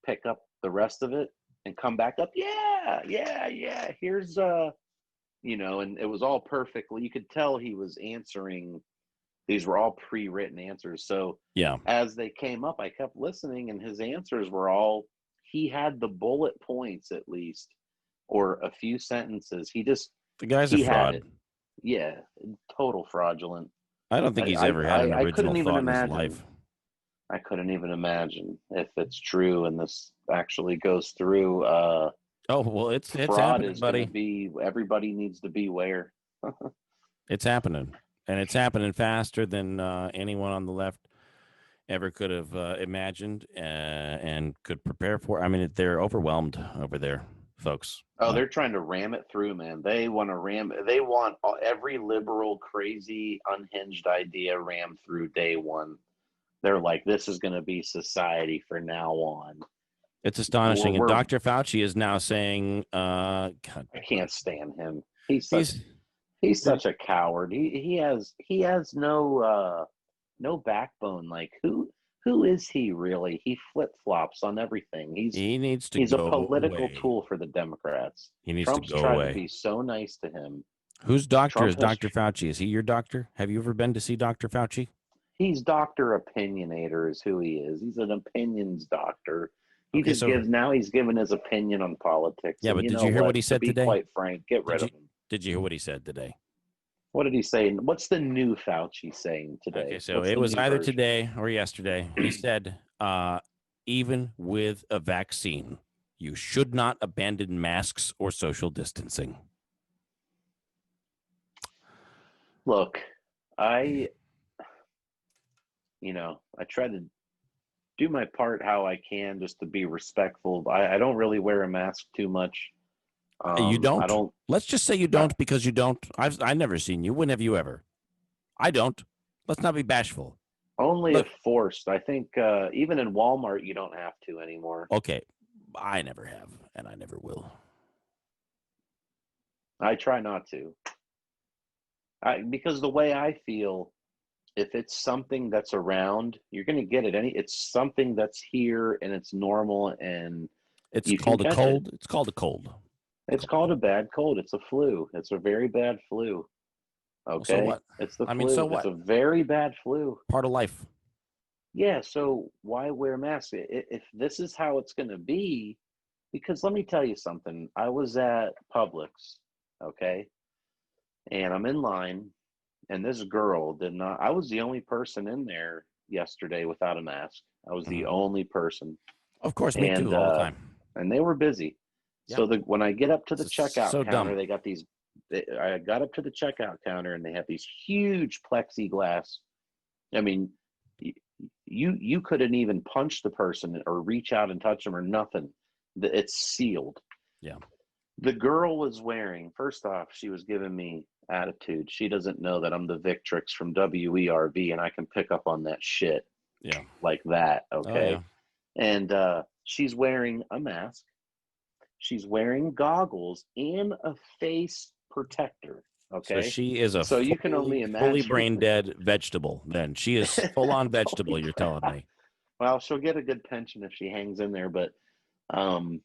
pick up the rest of it, and come back up. Yeah, here's and it was all perfectly, you could tell he was answering. These were all pre-written answers. So as they came up, I kept listening, and his answers were all, he had the bullet points at least, or a few sentences. The guy's a had fraud. it. Yeah, total fraudulent. I don't think he's ever had an I original couldn't even thought in his imagine. life. I couldn't even imagine if it's true and this actually goes through. Oh, well, it's fraud happening, is buddy. going to be, everybody needs to beware. It's happening, and it's happening faster than anyone on the left ever could have imagined and could prepare for. I mean, they're overwhelmed over there, folks. Oh, they're trying to ram it through, man. They want to ram. They want every liberal, crazy, unhinged idea rammed through day one. They're like, this is going to be society for now on. It's astonishing. And Dr. Fauci is now saying, God, I can't stand him. He's such a coward. He has no backbone. Like, who is he really? He flip-flops on everything. He's a political tool for the Democrats. He needs Trump's to go tried away. to be so nice to him. Whose doctor is Dr. Fauci? Is he your doctor? Have you ever been to see Dr. Fauci? He's Dr. Opinionator is who he is. He's an opinions doctor. He's given his opinion on politics. Yeah, but did you hear what he said today? To be quite frank, get rid of him. Did you hear what he said today? What did he say? What's the new Fauci saying today? Okay, so it was either today or yesterday. He said, even with a vaccine, you should not abandon masks or social distancing. Look, I try to do my part how I can just to be respectful. I don't really wear a mask too much. You don't? I don't. Let's just say you don't because you don't. I've never seen you. When have you ever? I don't. Let's not be bashful. Only Look, if forced. I think even in Walmart, you don't have to anymore. okay, I never have, and I never will. I try not to. Because the way I feel, if it's something that's around, you're going to get it. It's something that's here and it's normal and It's you can called a catch it. cold. It's called a cold. It's called a bad cold. It's a flu. It's a very bad flu. Well, so Okay? what? It's the I mean, so flu. It's what? a very bad flu. Part of life. Yeah, so why wear masks? If this is how it's going to be, because let me tell you something. I was at Publix, okay? And I'm in line, and this girl did not, I was the only person in there yesterday without a mask. I was the Mhm. only person. Of course, me And too, all the time. and they were busy. Yeah, So when I get up to the it's checkout so counter, dumb. they got these. I got up to the checkout counter, and they have these huge plexiglass. I mean, you couldn't even punch the person or reach out and touch them or nothing. It's sealed. Yeah. The girl was wearing. First off, she was giving me attitude. She doesn't know that I'm the Victrix from WERB, and I can pick up on that shit Yeah. like that. Oh yeah. Okay, and she's wearing a mask. She's wearing goggles and a face protector. So Okay. she is a So you can only fully imagine. brain dead vegetable. Then she is full on vegetable. You're telling me. Well, she'll get a good pension if she hangs in there. But um,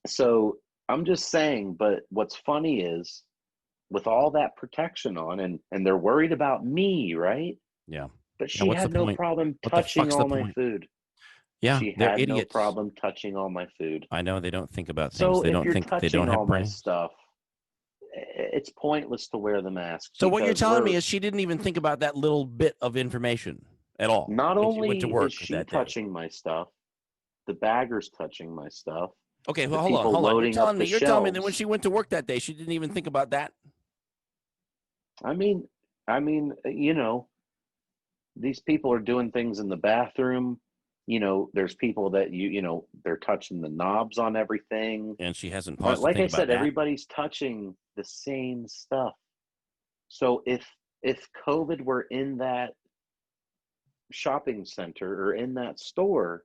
so I'm just saying, but what's funny is with all that protection on and they're worried about me, right? Yeah. But Yeah. she What's the had no point? problem What the touching fuck's the all my point? food. Yeah, She they're had no idiots. problem touching all my food. I know they don't think about things. So They if don't you're think they don't touching have all my brains. stuff, it's pointless to wear the mask So what you're because telling me we're is she didn't even think about that little bit of information at all not when she went to only is work she that day. touching my stuff, the bagger's touching my stuff, Okay, the well, people hold on. loading up the You're telling me that when shelves. she went to work that day, she didn't even think about that. I mean, you know, these people are doing things in the bathroom. You know, there's people that they're touching the knobs on everything. And she hasn't paused to Like I think about said, that. everybody's touching the same stuff. So if COVID were in that shopping center or in that store,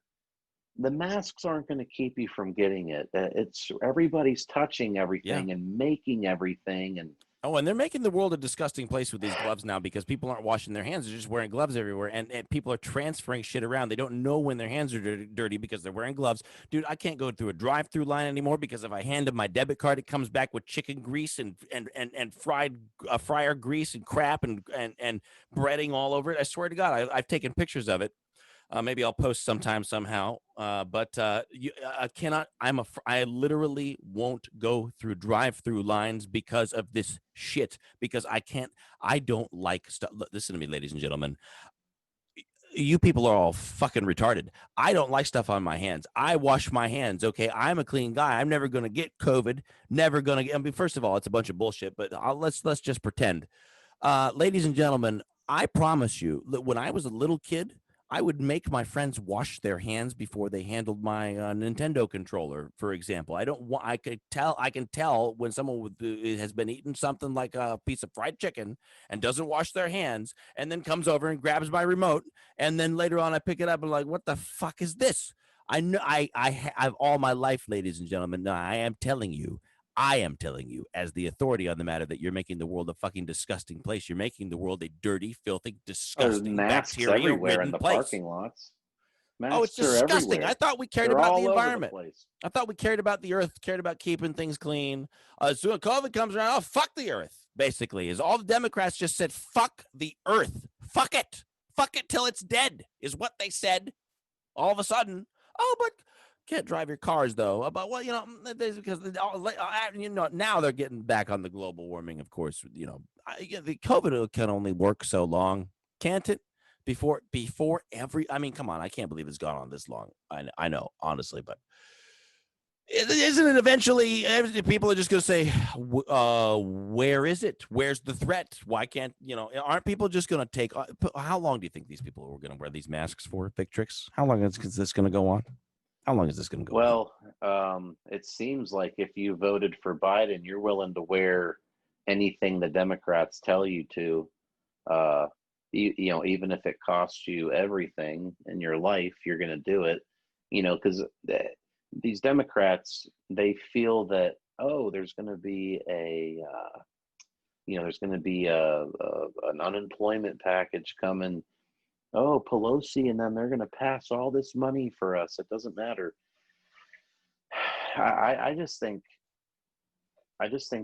the masks aren't going to keep you from getting it. It's everybody's touching Yeah. everything and making everything, and Oh, and they're making the world a disgusting place with these gloves now because people aren't washing their hands. They're just wearing gloves everywhere. And people are transferring shit around. They don't know when their hands are dirty because they're wearing gloves. Dude, I can't go through a drive-through line anymore because if I hand them my debit card, it comes back with chicken grease and fried fryer grease and crap and breading all over it. I swear to God, I've taken pictures of it. Maybe I'll post sometime somehow. But I cannot. I literally won't go through drive-through lines because of this shit. Because I can't. I don't like stuff. Listen to me, ladies and gentlemen. You people are all fucking retarded. I don't like stuff on my hands. I wash my hands. Okay, I'm a clean guy. I'm never gonna get COVID. Never gonna get. I mean, first of all, it's a bunch of bullshit. But let's just pretend. Ladies and gentlemen, I promise you that when I was a little kid, I would make my friends wash their hands before they handled my Nintendo controller, for example. I don't want. I could tell. I can tell when someone has been eating something like a piece of fried chicken and doesn't wash their hands, and then comes over and grabs my remote, and then later on I pick it up and like, what the fuck is this? I know. I've all my life, ladies and gentlemen. No, I am telling you, as the authority on the matter, that you're making the world a fucking disgusting place. You're making the world a dirty, filthy, there's disgusting, masks everywhere in bacteria-ridden the place. parking lots. Oh, it's Masks are disgusting. I everywhere. thought we cared They're about the all over the environment. place. I thought we cared about the earth, cared about keeping things clean. So when COVID comes around, oh, fuck the earth, basically. Is all the Democrats just said, fuck the earth. Fuck it. Fuck it till it's dead, is what they said. All of a sudden, oh, but can't drive your cars though. About well, because now they're getting back on the global warming. Of course, the COVID can only work so long, can't it? Before every, I mean, come on, I can't believe it's gone on this long. I know, honestly, but isn't it eventually people are just going to say, where is it? Where's the threat? Why can't, aren't people just going to take, how long do you think these people are going to wear these masks for, Victrix? How long is this going to go on? How long is this going to go on? Well, it seems like if you voted for Biden, you're willing to wear anything the Democrats tell you to. Uh, even if it costs you everything in your life, you're going to do it, because these Democrats, they feel that, oh, there's going to be an unemployment package coming. Oh, Pelosi, and then they're going to pass all this money for us. It doesn't matter. I just think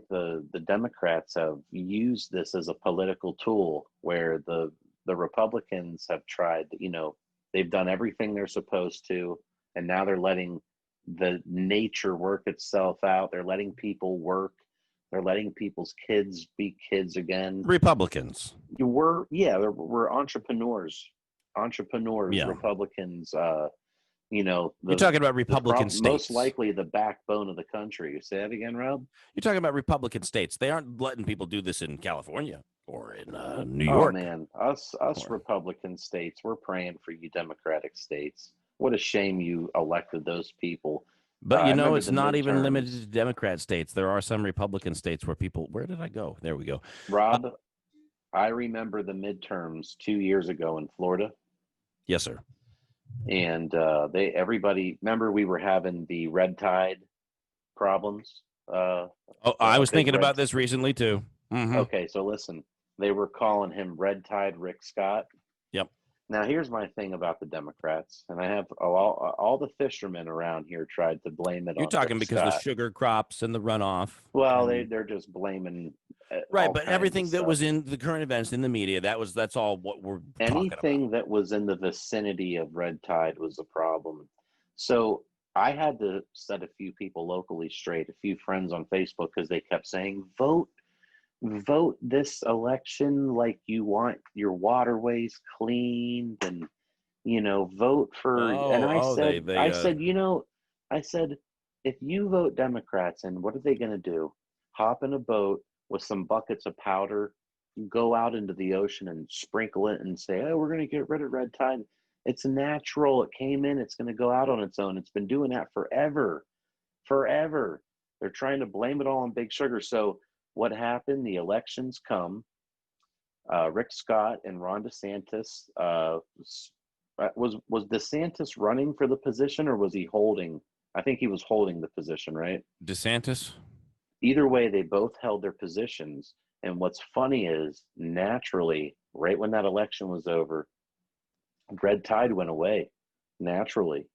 the Democrats have used this as a political tool where the Republicans have tried, they've done everything they're supposed to, and now they're letting the nature work itself out. They're letting people work. They're letting people's kids be kids again. Republicans. We're entrepreneurs. Yeah. Republicans. You're talking about Republican states. Most likely the backbone of the country. Say that again, Rob? You're talking about Republican states. They aren't letting people do this in California or in New York. Oh, man. Us Republican states, we're praying for you Democratic states. What a shame you elected those people. But, it's not even limited to Democrat states. There are some Republican states where people... Where did I go? There we go. Rob, I remember the midterms 2 years ago in Florida. Yes, sir. And everybody, remember we were having the red tide problems? I was thinking about this recently, too. Mm-hmm. Okay, so listen, they were calling him Red Tide Rick Scott. Yep. Now, here's my thing about the Democrats, and I have all the fishermen around here tried to blame it on You're talking Rick because Scott. the sugar crops and the runoff. Well, they're just blaming right, but everything that was in the current events in the media, that's all what we're talking about. Anything that was in the vicinity of red tide was a problem. So I had to set a few people locally straight, a few friends on Facebook, because they kept saying, vote this election like you want your waterways cleaned, and vote for. And I said, if you vote Democrats, and what are they going to do? Hop in a boat with some buckets of powder, go out into the ocean and sprinkle it and say, oh, we're going to get rid of red tide. It's natural. It came in. It's going to go out on its own. It's been doing that forever. They're trying to blame it all on Big Sugar. So what happened? The elections come. Rick Scott and Ron DeSantis. Was DeSantis running for the position, or was he holding? I think he was holding the position, right? DeSantis? Either way, they both held their positions. And what's funny is, naturally, right when that election was over, red tide went away, naturally.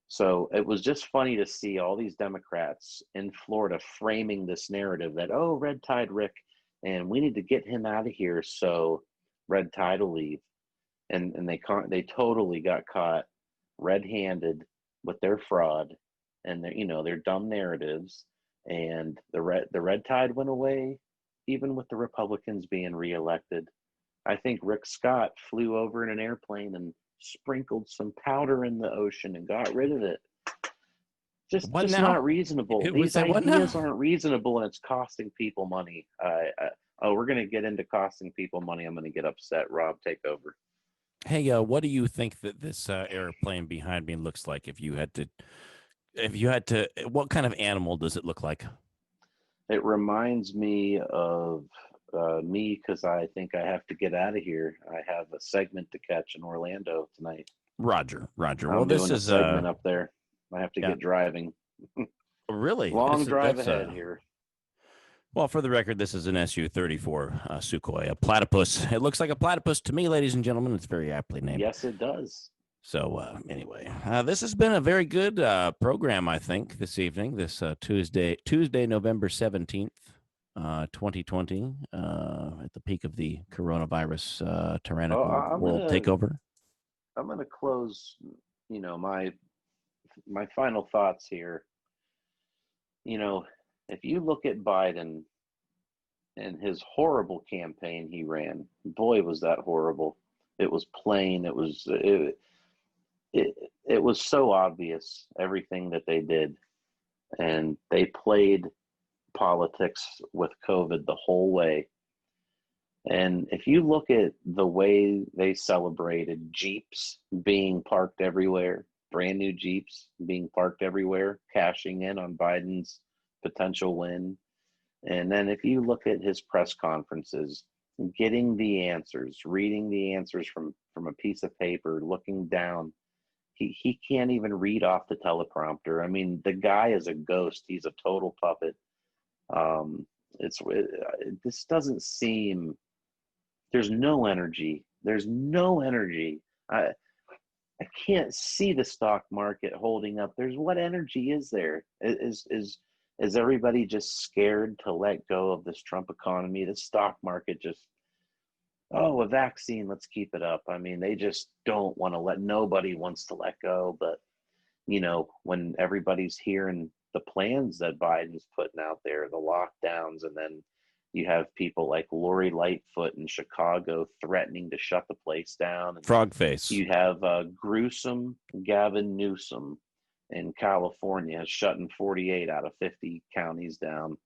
So it was just funny to see all these Democrats in Florida framing this narrative that, oh, red tide Rick, and we need to get him out of here so red tide will leave. And they totally got caught red-handed with their fraud and their dumb narratives. And the red tide went away, even with the Republicans being reelected. I think Rick Scott flew over in an airplane and sprinkled some powder in the ocean and got rid of it. Just not reasonable. These ideas aren't reasonable, and it's costing people money. We're going to get into costing people money. I'm going to get upset. Rob, take over. Hey, what do you think that this airplane behind me looks like? If you had to, what kind of animal does it look like? It reminds me of me, because I think I have to get out of here. I have a segment to catch in Orlando tonight. Roger. Well, this is a segment up there. I have to get driving. Really? Long drive ahead here. Well, for the record, this is an Su-34 Sukhoi, a platypus. It looks like a platypus to me, ladies and gentlemen. It's very aptly named. Yes, it does. So anyway, this has been a very good program, I think, this evening, this Tuesday, November 17th, 2020, at the peak of the coronavirus tyrannical world takeover. I'm going to close, my final thoughts here. If you look at Biden and his horrible campaign he ran, boy, was that horrible. It was plain. It was so obvious, everything that they did. And they played politics with COVID the whole way. And if you look at the way they celebrated Jeeps being parked everywhere, brand new Jeeps being parked everywhere, cashing in on Biden's potential win. And then if you look at his press conferences, getting the answers, reading the answers from a piece of paper, looking down. He can't even read off the teleprompter. I mean, the guy is a ghost. He's a total puppet. This doesn't seem. There's no energy. There's no energy. I can't see the stock market holding up. What energy is there? Is everybody just scared to let go of this Trump economy? The stock market just, oh, a vaccine, let's keep it up. I mean, they just don't want to nobody wants to let go. But, when everybody's hearing the plans that Biden's putting out there, the lockdowns, and then you have people like Lori Lightfoot in Chicago threatening to shut the place down. And Frog face. you have gruesome Gavin Newsom in California shutting 48 out of 50 counties down.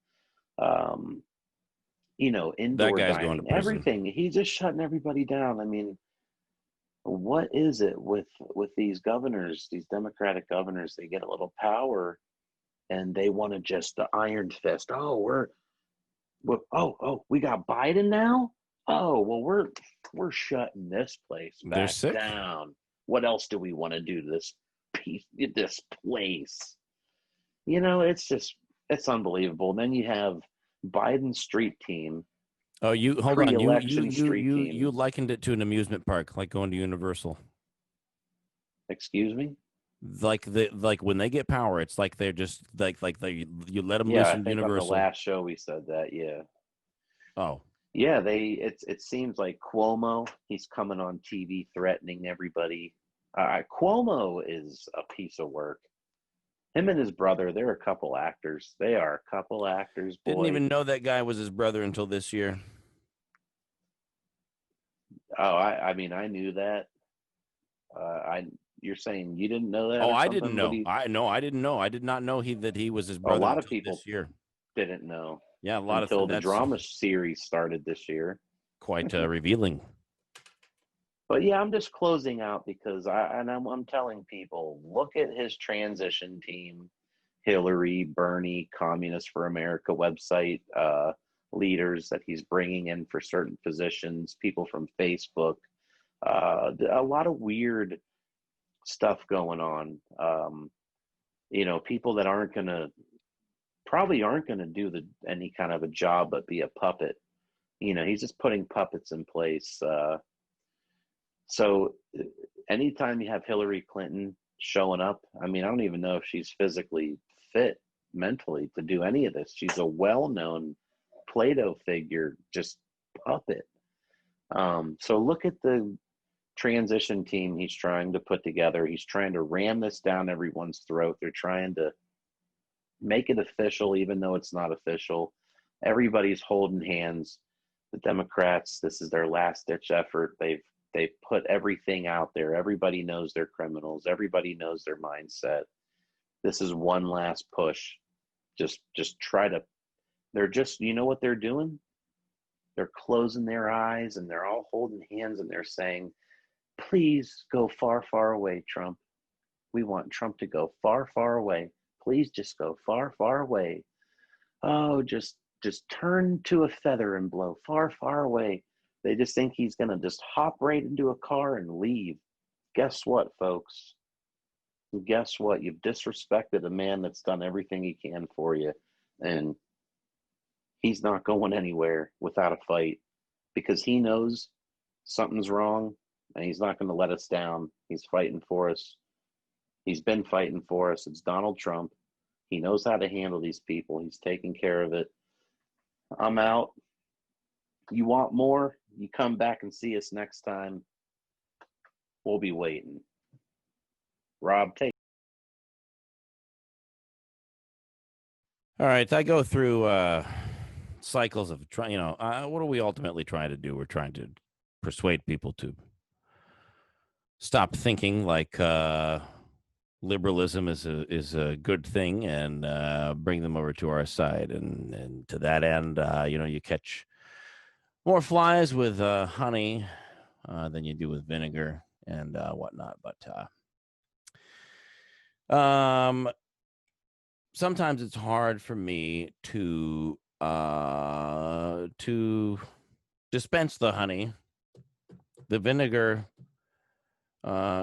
Indoor guy's dining, going to prison. everything. He's just shutting everybody down. I mean, what is it with these governors, these Democratic governors? They get a little power and they want to just the iron fist. Oh, we got Biden now. Oh, well, we're shutting this place back down. What else do we want to do to this place? It's unbelievable. And then you have Biden's street team. Oh, you hold on. You you likened it to an amusement park, like going to Universal. Excuse me? Like when they get power, it's like they're just you let them loose in Universal. On the last show we said that, yeah. Oh. Yeah, it seems like Cuomo, he's coming on TV threatening everybody. Cuomo is a piece of work. Him and his brother, they're a couple actors. They are a couple actors, boy. Didn't even know that guy was his brother until this year. Oh, I mean, I knew that. You're saying you didn't know that? Oh, I didn't know. I didn't know. I did not know that he was his brother. A lot of people this year didn't know. Yeah, a lot until the drama series started this year. Quite revealing. But yeah, I'm just closing out because I'm telling people, look at his transition team: Hillary, Bernie, Communists for America website leaders that he's bringing in for certain positions, people from Facebook. A lot of weird stuff going on. People that probably aren't going to do any kind of a job but be a puppet. He's just putting puppets in place. So anytime you have Hillary Clinton showing up, I mean, I don't even know if she's physically fit mentally to do any of this. She's a well-known Plato figure, just puppet. So look at the transition team he's trying to put together. He's trying to ram this down everyone's throat. They're trying to make it official, even though it's not official. Everybody's holding hands. The Democrats, this is their last-ditch effort. They've put everything out there. Everybody knows they're criminals. Everybody knows their mindset. This is one last push. Just try to. They're just, you know what they're doing? They're closing their eyes and they're all holding hands and they're saying, "Please go far, far away, Trump. We want Trump to go far, far away. Please just go far, far away. Oh, just turn to a feather and blow far, far away." They just think he's going to just hop right into a car and leave. Guess what, folks? Guess what? You've disrespected a man that's done everything he can for you. And he's not going anywhere without a fight because he knows something's wrong and he's not going to let us down. He's fighting for us. He's been fighting for us. It's Donald Trump. He knows how to handle these people. He's taking care of it. I'm out. You want more? You come back and see us next time. We'll be waiting. Rob, take. All right, I go through cycles of what are we ultimately trying to do? We're trying to persuade people to stop thinking like liberalism is a good thing and bring them over to our side. And to that end, you catch more flies with honey than you do with vinegar and whatnot. But sometimes it's hard for me to dispense the honey, the vinegar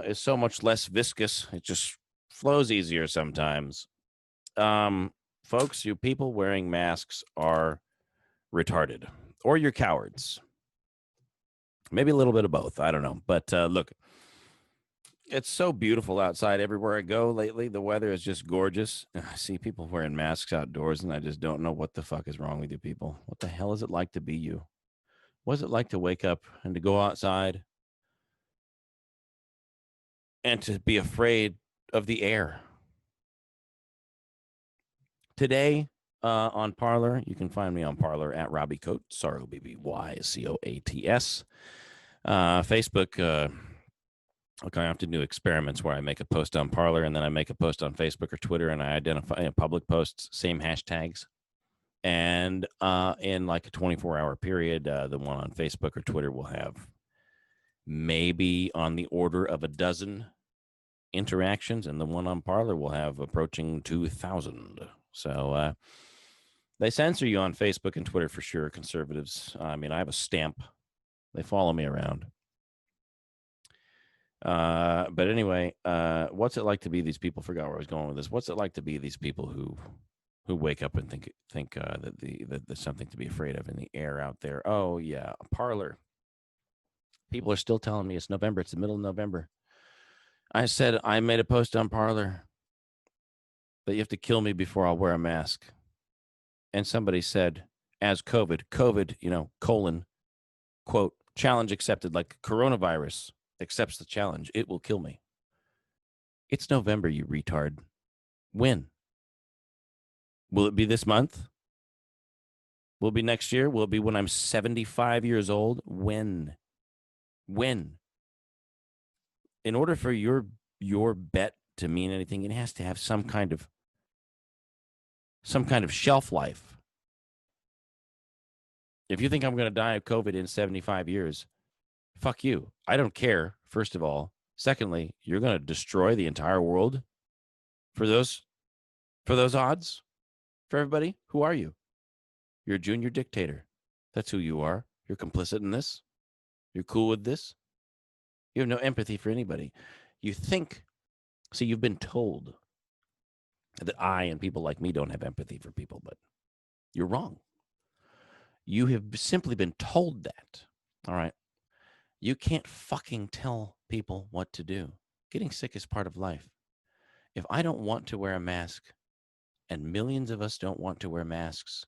is so much less viscous. It just flows easier sometimes. Folks, you people wearing masks are retarded, or you're cowards. Maybe a little bit of both. I don't know. But look, it's so beautiful outside everywhere I go lately. The weather is just gorgeous. I see people wearing masks outdoors, and I just don't know what the fuck is wrong with you people. What the hell is it like to be you? What is it like to wake up and to go outside and to be afraid of the air? Today on Parler, you can find me on Parler at Robbie Coates, ROBBYCOATS. Facebook, look, I have to do experiments where I make a post on Parler and then I make a post on Facebook or Twitter and I identify public posts, same hashtags. And in like a 24-hour period, the one on Facebook or Twitter will have maybe on the order of a dozen interactions, and the one on Parler will have approaching 2,000. So they censor you on Facebook and Twitter for sure, conservatives. I mean, I have a stamp. They follow me around. But anyway, what's it like to be these people? Forgot where I was going with this. What's it like to be these people who wake up and think that there's something to be afraid of in the air out there? Oh yeah, Parler. People are still telling me it's November. It's the middle of November. I said I made a post on Parler that you have to kill me before I'll wear a mask. And somebody said, as COVID, colon, quote, challenge accepted, like coronavirus accepts the challenge. It will kill me. It's November, you retard. When? Will it be this month? Will it be next year? Will it be when I'm 75 years old? When? In order for your bet to mean anything, it has to have some kind of shelf life. If you think I'm going to die of COVID in 75 years, fuck you. I don't care, first of all. Secondly, you're going to destroy the entire world for those odds? For everybody? Who are you? You're a junior dictator. That's who you are. You're complicit in this. You're cool with this. You have no empathy for anybody. You've been told that I and people like me don't have empathy for people, but you're wrong. You have simply been told that. All right. You can't fucking tell people what to do. Getting sick is part of life. If I don't want to wear a mask and millions of us don't want to wear masks,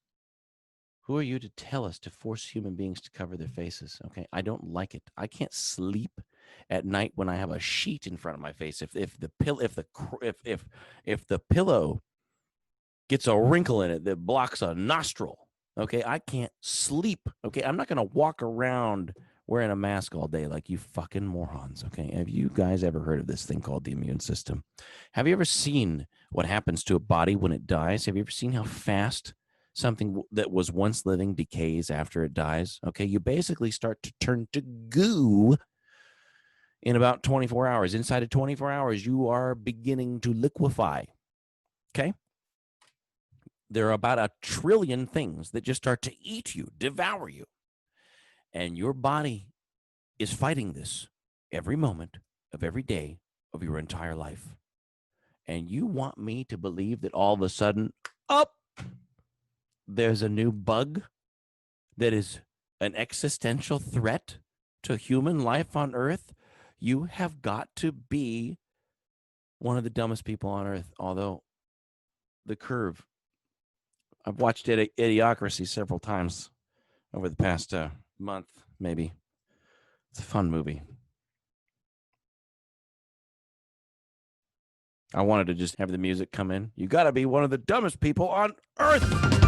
who are you to tell us to force human beings to cover their faces? Okay. I don't like it. I can't sleep at night when I have a sheet in front of my face. If the pillow gets a wrinkle in it that blocks a nostril, okay, I can't sleep. Okay, I'm not going to walk around wearing a mask all day like you fucking morons. Okay, have you guys ever heard of this thing called the immune system? Have you ever seen what happens to a body when it dies? Have you ever seen how fast something that was once living decays after it dies? Okay, you basically start to turn to goo in about 24 hours. Inside of 24 hours, you are beginning to liquefy. Okay? There are about 1 trillion things that just start to eat you, devour you. And your body is fighting this every moment of every day of your entire life. And you want me to believe that all of a sudden, there's a new bug that is an existential threat to human life on Earth? You have got to be one of the dumbest people on Earth. Although The Curve, I've watched Idiocracy several times over the past month, maybe. It's a fun movie. I wanted to just have the music come in. You got to be one of the dumbest people on Earth.